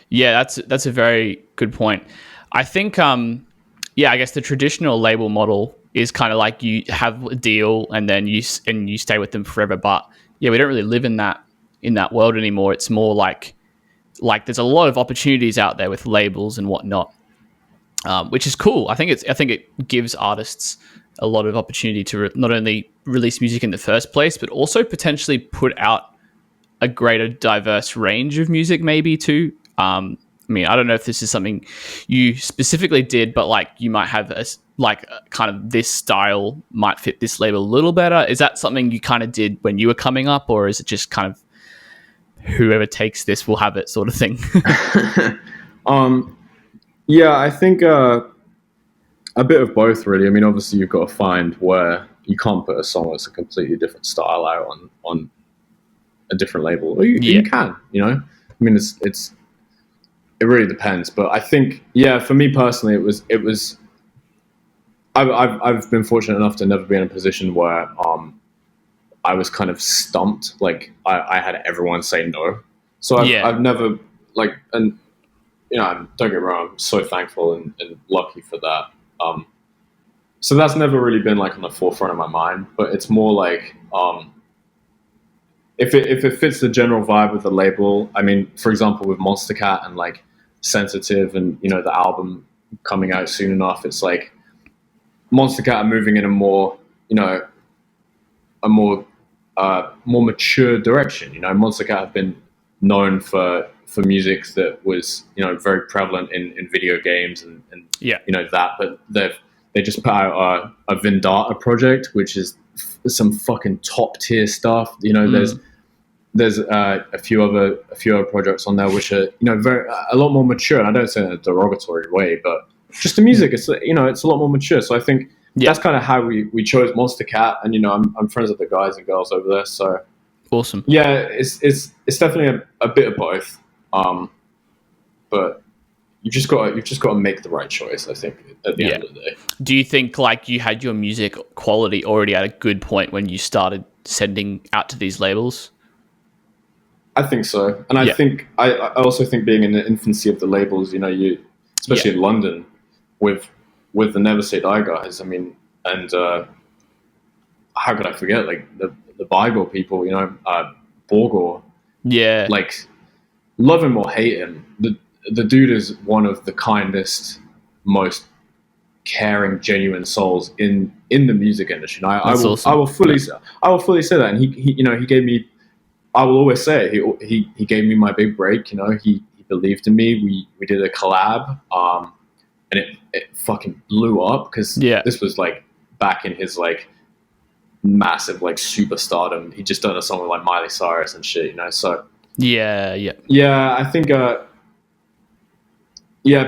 Yeah, that's a very good point. I think I guess the traditional label model is kind of like you have a deal and then you stay with them forever. But yeah, we don't really live in that world anymore. It's more like there's a lot of opportunities out there with labels and whatnot, which is cool. I think it gives artists a lot of opportunity to not only release music in the first place, but also potentially put out a greater diverse range of music maybe too. I mean, I don't know if this is something you specifically did, but like you might have kind of this style might fit this label a little better. Is that something you kind of did when you were coming up, or is it just kind of whoever takes this will have it sort of thing? Yeah, I think a bit of both really. I mean, obviously you've got to find where you can't put a song that's a completely different style out on a different label. Or you can, you know. I mean, it really depends, but I think, for me personally, it was. I've been fortunate enough to never be in a position where I was kind of stumped. Like I had everyone say no, so I've never and you know, don't get me wrong, I'm so thankful and lucky for that. So that's never really been like on the forefront of my mind, but it's more like if it fits the general vibe of the label. I mean, for example, with Monstercat and like Sensitive and, you know, the album coming out soon enough, it's like Monstercat are moving in a more, you know, a more mature direction. You know, Monstercat have been known for music that was, you know, very prevalent in video games and you know that, but they just put out a Vendetta project, which is some fucking top tier stuff. You know, there's a few other projects on there which are, you know, a lot more mature. And I don't say it in a derogatory way, but just the music, it's, you know, it's a lot more mature. So I think that's kind of how we chose Monstercat, and, you know, I'm friends with the guys and girls over there. So awesome. Yeah, it's definitely a bit of both. But you've just got to make the right choice, I think, at the end of the day. Do you think like you had your music quality already at a good point when you started sending out to these labels? I think so. And I think I also think being in the infancy of the labels, you know, especially in London with the Never Say Die guys, I mean, and how could I forget, like the Bible people, you know, Borgor. Yeah. Like, love him or hate him, the dude is one of the kindest, most caring, genuine souls in the music industry. And I will fully say that. And he you know, he gave me, I will always say it, he gave me my big break. You know, he believed in me. We did a collab, and it fucking blew up because this was like back in his like massive like superstardom. He just done a song with like Miley Cyrus and shit, you know. So yeah, I think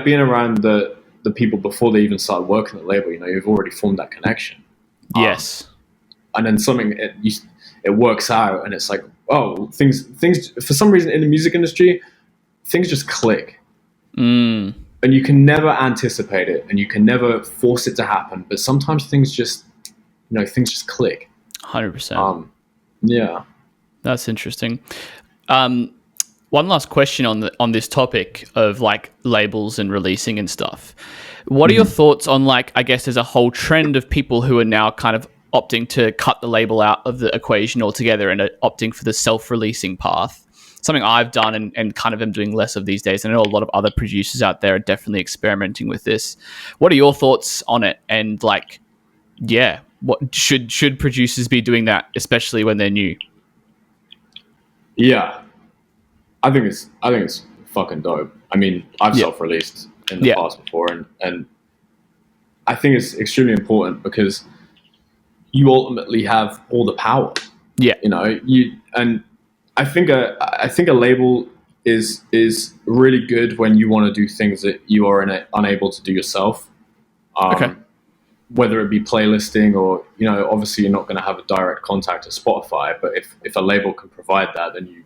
being around the people before they even started working at the label, you know, you've already formed that connection. Yes, and then something it works out, and it's like, oh, things for some reason in the music industry, things just click. And you can never anticipate it, and you can never force it to happen. But sometimes things just click. 100%. Yeah, that's interesting. One last question on this topic of like labels and releasing and stuff. What are your thoughts on, like, I guess there's a whole trend of people who are now kind of opting to cut the label out of the equation altogether and are opting for the self-releasing path. Something I've done and kind of am doing less of these days. I know a lot of other producers out there are definitely experimenting with this. What are your thoughts on it? And like, what should producers be doing that, especially when they're new? Yeah, I think it's fucking dope. I mean, I've self-released in the past before, and I think it's extremely important because you ultimately have all the power. Yeah, and I think a label is really good when you want to do things that you are unable to do yourself. Whether it be playlisting or, obviously you're not going to have a direct contact to Spotify, but if a label can provide that, then you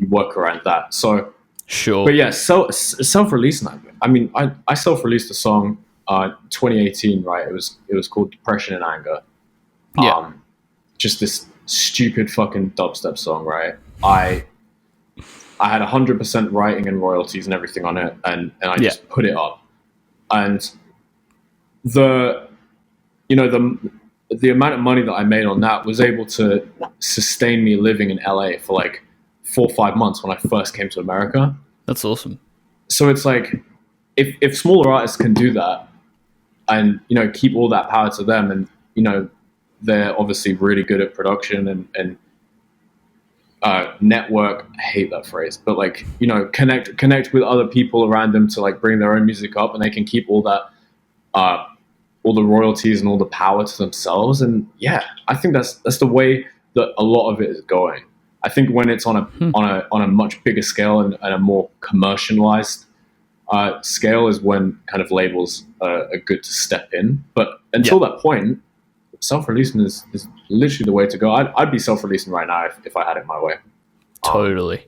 work around that. So sure. But yeah, self-releasing. I mean, I self-released a song 2018, right? It was called Depression and Anger. Just this stupid fucking dubstep song, right? I had 100% writing and royalties and everything on it, and I just put it up. And the amount of money that I made on that was able to sustain me living in LA for like 4 or 5 months when I first came to America. That's awesome. So it's like, if smaller artists can do that and, keep all that power to them, and, they're obviously really good at production and network, I hate that phrase, but like, connect with other people around them to like bring their own music up, and they can keep all that, all the royalties and all the power to themselves. And yeah, I think that's the way that a lot of it is going. I think when it's on a much bigger scale and a more commercialized scale is when kind of labels are good to step in. But until that point, self-releasing is literally the way to go. I'd be self-releasing right now if I had it my way. Totally.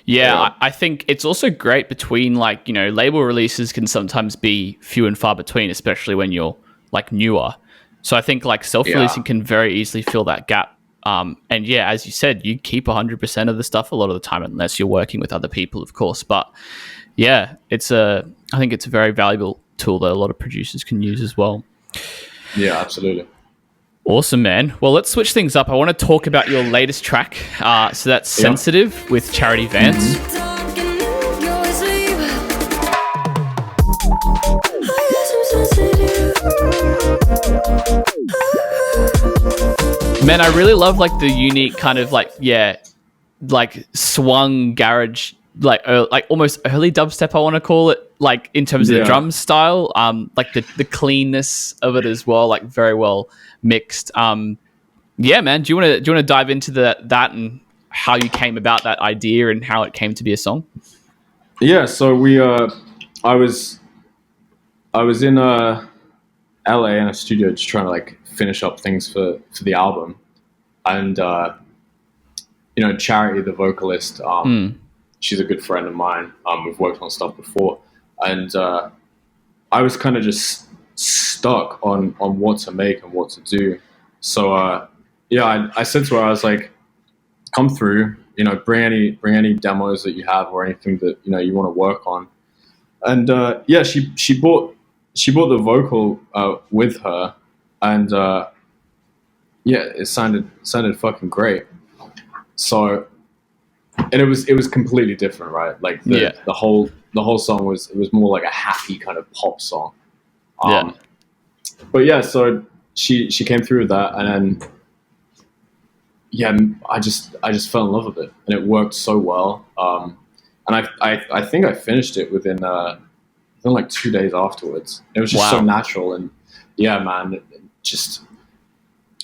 Yeah, I think it's also great between like, label releases can sometimes be few and far between, especially when you're like newer. So I think like self-releasing can very easily fill that gap. And yeah, as you said, you keep 100% of the stuff a lot of the time, unless you're working with other people, of course. But yeah, I think it's a very valuable tool that a lot of producers can use as well. Yeah, absolutely. Awesome, man. Well, let's switch things up. I want to talk about your latest track. So that's Sensitive with Charity Vance. Man, I really love like the unique kind of like swung garage, like almost early dubstep, I want to call it, like in terms of the drum style, like the cleanness of it as well, like very well mixed. Yeah, man. Do you want to dive into that and how you came about that idea and how it came to be a song? Yeah. So I was in LA in a studio just trying to like finish up things for the album, and Charity, the vocalist, she's a good friend of mine. We've worked on stuff before, and I was kind of just stuck on what to make and what to do. So I said to her, I was like, come through, bring any demos that you have or anything that you want to work on. And she brought the vocal with her, and it sounded fucking great. So, and it was completely different, right? Like the whole song was more like a happy kind of pop song. But yeah, so she came through with that, and then I just fell in love with it, and it worked so well. And I think I finished it within like 2 days afterwards. It was just so natural, and yeah, man,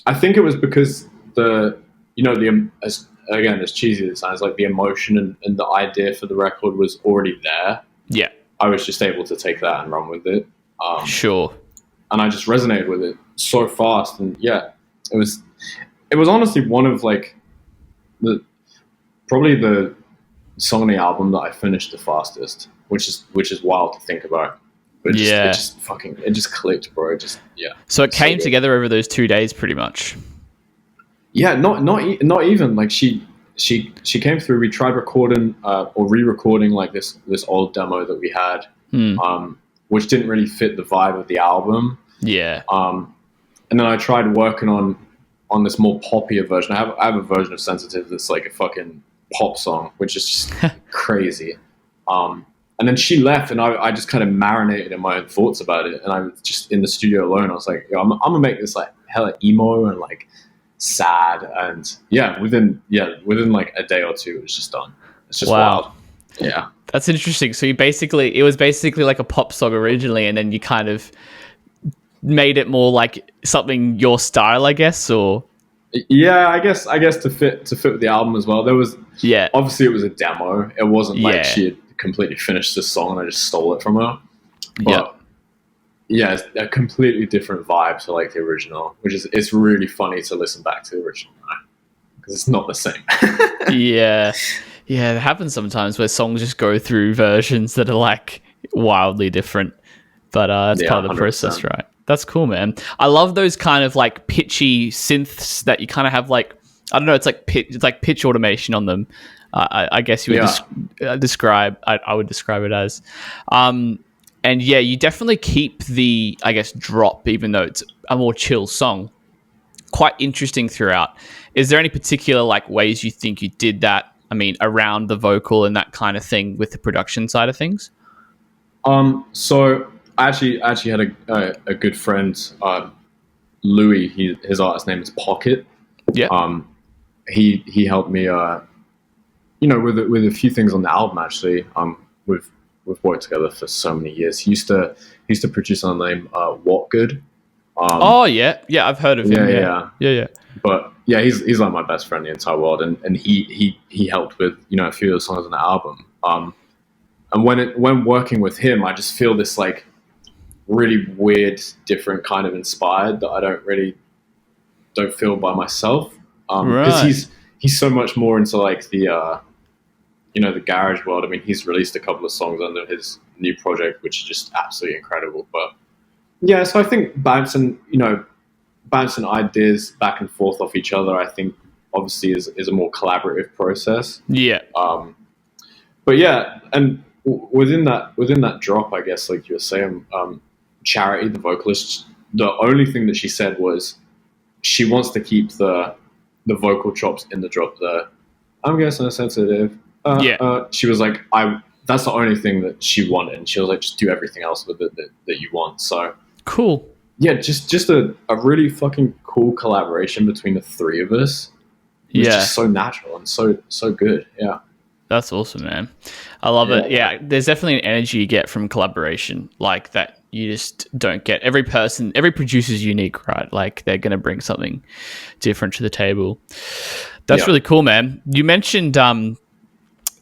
I think it was because as cheesy as it sounds, like the emotion and the idea for the record was already there. Yeah, I was just able to take that and run with it. Sure. And I just resonated with it so fast, and yeah, it was honestly one of like probably the song on the album that I finished the fastest, which is wild to think about. But it just clicked, bro. So it came together over those 2 days, pretty much. Yeah, not even like she came through. We tried recording or re-recording like this old demo that we had, which didn't really fit the vibe of the album. Yeah. And then I tried working on this more poppier version. I have a version of Sensitive that's like a fucking pop song, which is just crazy. And then she left, and I just kind of marinated in my own thoughts about it. And I was just in the studio alone. I was like, I'm gonna make this like hella emo and like sad, and within like a day or two it was just done. It's just Wow. wild. Yeah. That's interesting. So it was basically like a pop song originally, and then you kind of made it more like something your style, I guess, or Yeah, I guess to fit with the album as well. There was yeah, obviously it was a demo. It wasn't like yeah, she had completely finished the song and I just stole it from her. yeah, But yeah, it's a completely different vibe to like the original, which is it's really funny to listen back to the original because it's not the same. yeah, yeah. It happens sometimes where songs just go through versions that are like wildly different, but that's part of the 100%. process, right? That's cool, man. I love those kind of like pitchy synths that you kind of have like, I don't know, it's like pitch automation on them. I guess you would describe. I would describe it as. And yeah, you definitely keep the, I guess, drop, even though it's a more chill song, quite interesting throughout. Is there any particular like ways you think you did that? I mean, around the vocal and that kind of thing with the production side of things? So I actually had a good friend, Louis. His artist name is Pocket. Yeah. He helped me, with a few things on the album actually. We've worked together for so many years. He used to produce on the name What Good. Oh yeah, I've heard of him. Yeah. But yeah, he's like my best friend in the entire world, and he helped with a few of the songs on the album. And when working with him, I just feel this like really weird, different kind of inspired that I don't feel by myself. Because he's so much more into like the the garage world. I mean, he's released a couple of songs under his new project, which is just absolutely incredible. But yeah, so I think bouncing ideas back and forth off each other, I think obviously is a more collaborative process. Yeah. But yeah, and within that drop, I guess, like you were saying, Charity, the vocalist, the only thing that she said was she wants to keep the vocal chops in the drop. I'm guessing sensitive. She was like, that's the only thing that she wanted, and she was like, just do everything else with it that you want. So cool. Yeah, just a really fucking cool collaboration between the three of us. It was just so natural and so good. Yeah. That's awesome, man. I love it. Yeah, there's definitely an energy you get from collaboration like that you just don't get. Every producer's unique, right? Like they're going to bring something different to the table. That's really cool, man. You mentioned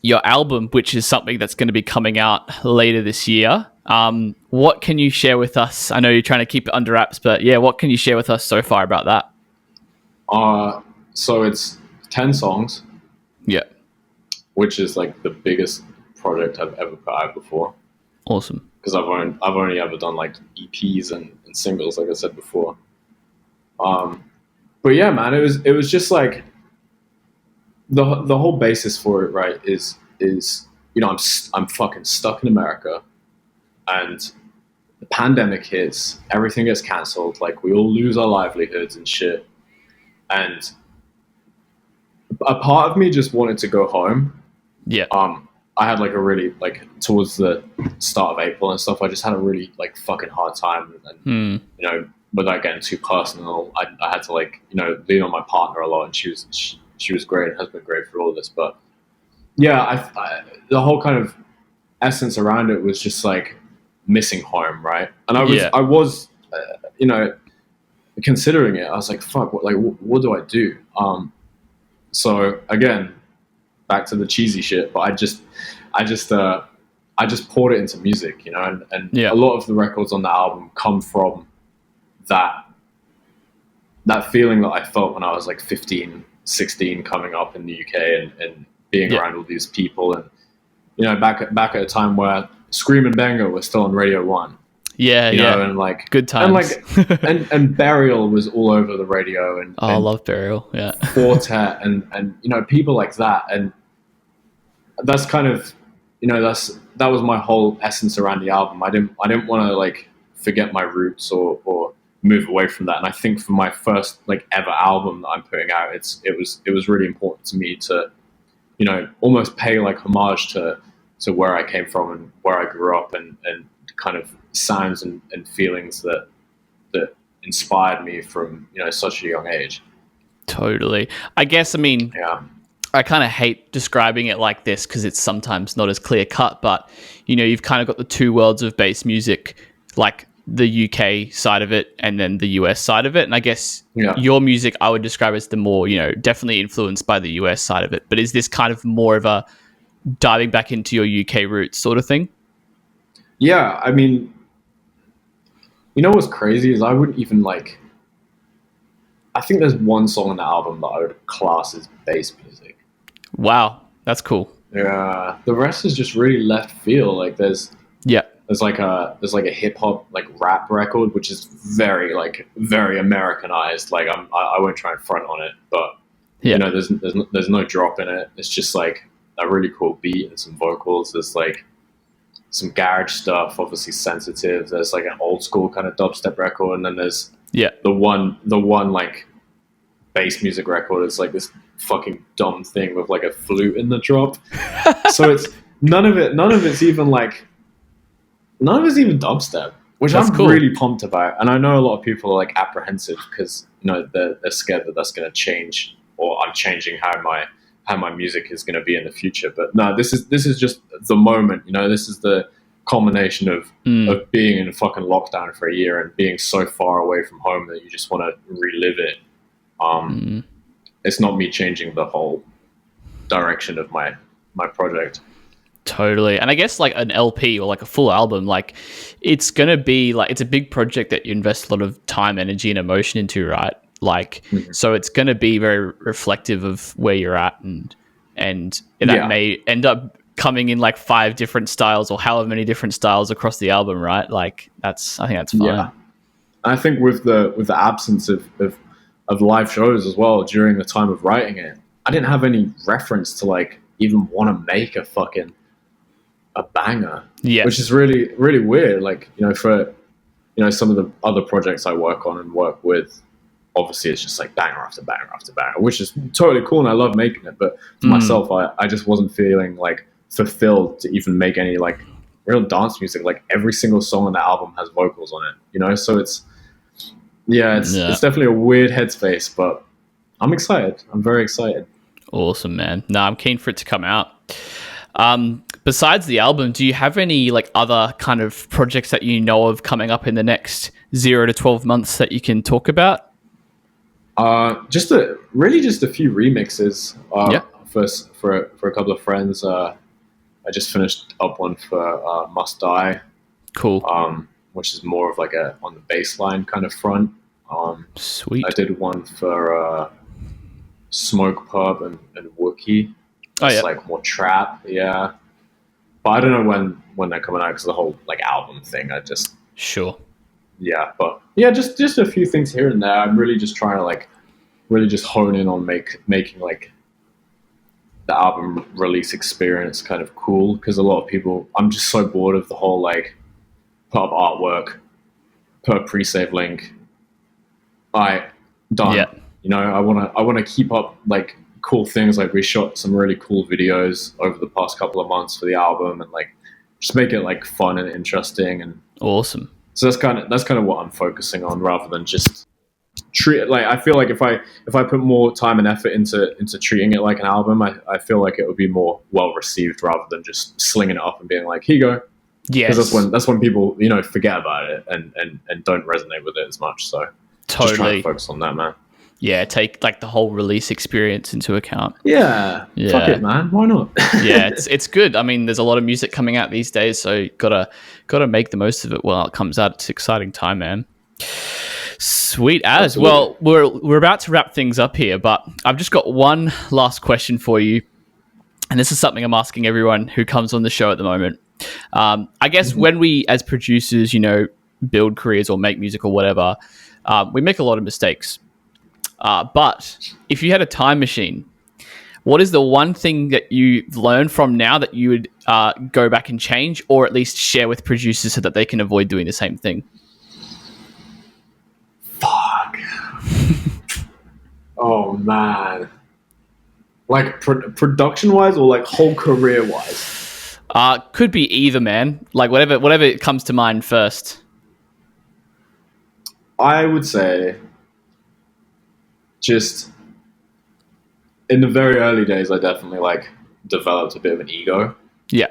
your album, which is something that's going to be coming out later this year. What can you share with us? I know you're trying to keep it under wraps, but yeah, what can you share with us so far about that? So it's 10 songs. Yeah. Which is like the biggest project I've ever put out before. Awesome. Because I've only ever done like EPs and singles, like I said before. But yeah, man, it was just like the whole basis for it, right? Is I'm fucking stuck in America, and the pandemic hits, everything gets cancelled, like we all lose our livelihoods and shit, and a part of me just wanted to go home. Yeah. I had like a really like towards the start of April and stuff. I just had a really like fucking hard time, and without getting too personal, I had to like lean on my partner a lot, and she was great and has been great for all of this. But yeah, the whole kind of essence around it was just like missing home, right? And I was considering it. I was like, fuck, what do I do? So again, back to the cheesy shit, but I just poured it into music, and a lot of the records on the album come from that feeling that I felt when I was like 15, 16, coming up in the UK and being around all these people, and back at a time where Scream and Banger was still on Radio 1. And like good times. And like and Burial was all over the radio, and I love Burial. Yeah. Quartet and people like that, and that's kind of that was my whole essence around the album. I didn't want to like forget my roots or move away from that. And I think for my first like ever album that I'm putting out, it was really important to me to almost pay like homage to where I came from and where I grew up, and kind of sounds and feelings that inspired me from, such a young age. Totally. I guess, I mean, Yeah. I kind of hate describing it like this because it's sometimes not as clear cut, but you've kind of got the two worlds of bass music, like the UK side of it and then the US side of it. And I guess your music I would describe as the more, definitely influenced by the US side of it. But is this kind of more of a diving back into your UK roots sort of thing? Yeah, I mean, what's crazy is I wouldn't even I think there's one song on the album that I would class as bass music. Wow, that's cool. Yeah, the rest is just really left field. Like there's like a hip hop rap record which is very very Americanized. Like I won't try and front on it, but there's no drop in it. It's just like a really cool beat and some vocals. There's like some garage stuff, obviously sensitive. There's like an old school kind of dubstep record, and then there's the one like bass music record is like this fucking dumb thing with like a flute in the drop. So it's none of it's even dubstep, which I'm cool. Really pumped about. And I know a lot of people are like apprehensive because they're scared that that's going to change, or I'm changing how my music is going to be in the future. But no, this is just the moment. This is the culmination of being in a fucking lockdown for a year and being so far away from home that you just want to relive it. It's not me changing the whole direction of my project. Totally. And I guess like an LP or like a full album, like it's going to be like, it's a big project that you invest a lot of time, energy and emotion into, right? Like, so it's going to be very reflective of where you're at, and that may end up coming in like 5 different styles or however many different styles across the album, right? Like I think that's fine. Yeah. I think with the absence of live shows as well during the time of writing it, I didn't have any reference to like even want to make a banger, which is really, really weird. Like, for, some of the other projects I work on and work with, obviously it's just like banger after banger after banger, which is totally cool. And I love making it. But for myself, I just wasn't feeling like fulfilled to even make any like real dance music. Like every single song on the album has vocals on it, so it's definitely a weird headspace, but I'm excited. I'm very excited. Awesome, man. No, I'm keen for it to come out. Besides the album, do you have any like other kind of projects that you know of coming up in the next 0 to 12 months that you can talk about? Just a few remixes. For a couple of friends. I just finished up one for Must Die. Cool. Which is more of like on the bass line kind of front. Sweet. I did one for Smoke Pub and Wookie. It's like more trap, yeah. But I don't know when they're coming out because the whole like album thing. I just just a few things here and there. I'm really just trying to like really just hone in on making like the album release experience kind of cool, because a lot of people, I'm just so bored of the whole like put up artwork, put a pre-save link, done. I want to keep up like cool things. Like we shot some really cool videos over the past couple of months for the album, and like just make it like fun and interesting and awesome. So that's kind of what I'm focusing on, rather than just treat it like, I feel like if I put more time and effort into treating it like an album, I feel like it would be more well received rather than just slinging it up and being like, here you go. Yes. Because that's when people forget about it and don't resonate with it as much. So totally just trying to focus on that, man. Yeah, take like the whole release experience into account. Yeah. Fuck it, man. Why not? Yeah, it's good. I mean, there's a lot of music coming out these days, so you gotta make the most of it while it comes out. It's an exciting time, man. Sweet as. Absolutely. Well, we're about to wrap things up here, but I've just got one last question for you, and this is something I'm asking everyone who comes on the show at the moment. I guess when we, as producers, build careers or make music or whatever, we make a lot of mistakes. But if you had a time machine, what is the one thing that you've learned from now that you would go back and change, or at least share with producers so that they can avoid doing the same thing? Fuck. Oh, man. Like production-wise or like whole career-wise? Could be either, man. Like whatever comes to mind first. I would say just in the very early days, I definitely like developed a bit of an ego. Yeah.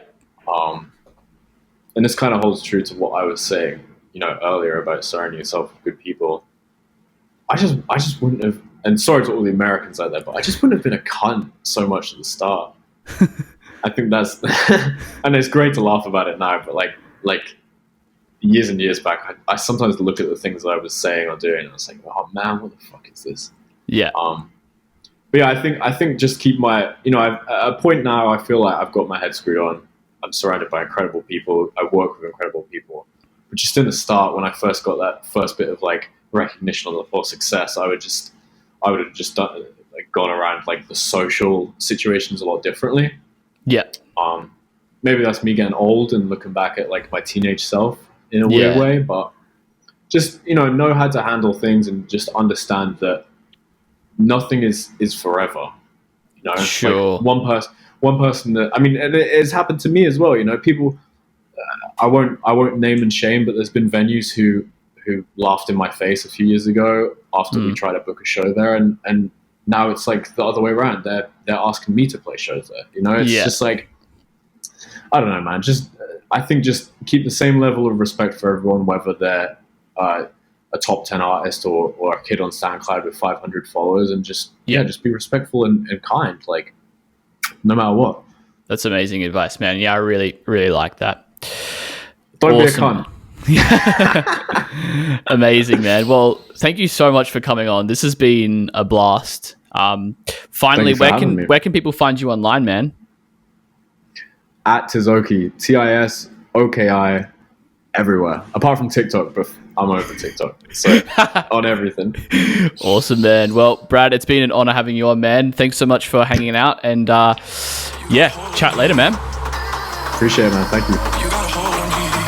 And this kind of holds true to what I was saying, earlier about surrounding yourself with good people. I just wouldn't have, and sorry to all the Americans out there, but I just wouldn't have been a cunt so much at the start. I think that's, and it's great to laugh about it now, but like years and years back, I sometimes look at the things that I was saying or doing, and I was like, oh man, what the fuck is this? Yeah. But yeah, I think just keep my, at a point now, I feel like I've got my head screwed on. I'm surrounded by incredible people. I work with incredible people. But just in the start, when I first got that first bit of like recognition or success, I would have just done, like gone around like the social situations a lot differently. Yeah. Maybe that's me getting old and looking back at like my teenage self in a weird way, but just, know how to handle things and just understand that nothing is forever. Sure. Like one person that, I mean, and it's happened to me as well. People, I won't name and shame, but there's been venues who laughed in my face a few years ago after we tried to book a show there, and now it's like the other way around. They're asking me to play shows there. It's just like, I don't know, man. Just I think just keep the same level of respect for everyone, whether they're a top 10 artist or a kid on SoundCloud with 500 followers, and just be respectful and kind, like no matter what. That's amazing advice, man. Yeah, I really, really like that. Don't be a cunt. Amazing, man. Well, thank you so much for coming on. This has been a blast. Finally, where can people find you online, man? At Tisoki, Tisoki, everywhere. Apart from TikTok, but I'm over TikTok. So on everything. Awesome, man. Well, Brad, it's been an honor having you on, man. Thanks so much for hanging out, and chat later, man. Appreciate it, man. Thank you. You got a hold on me.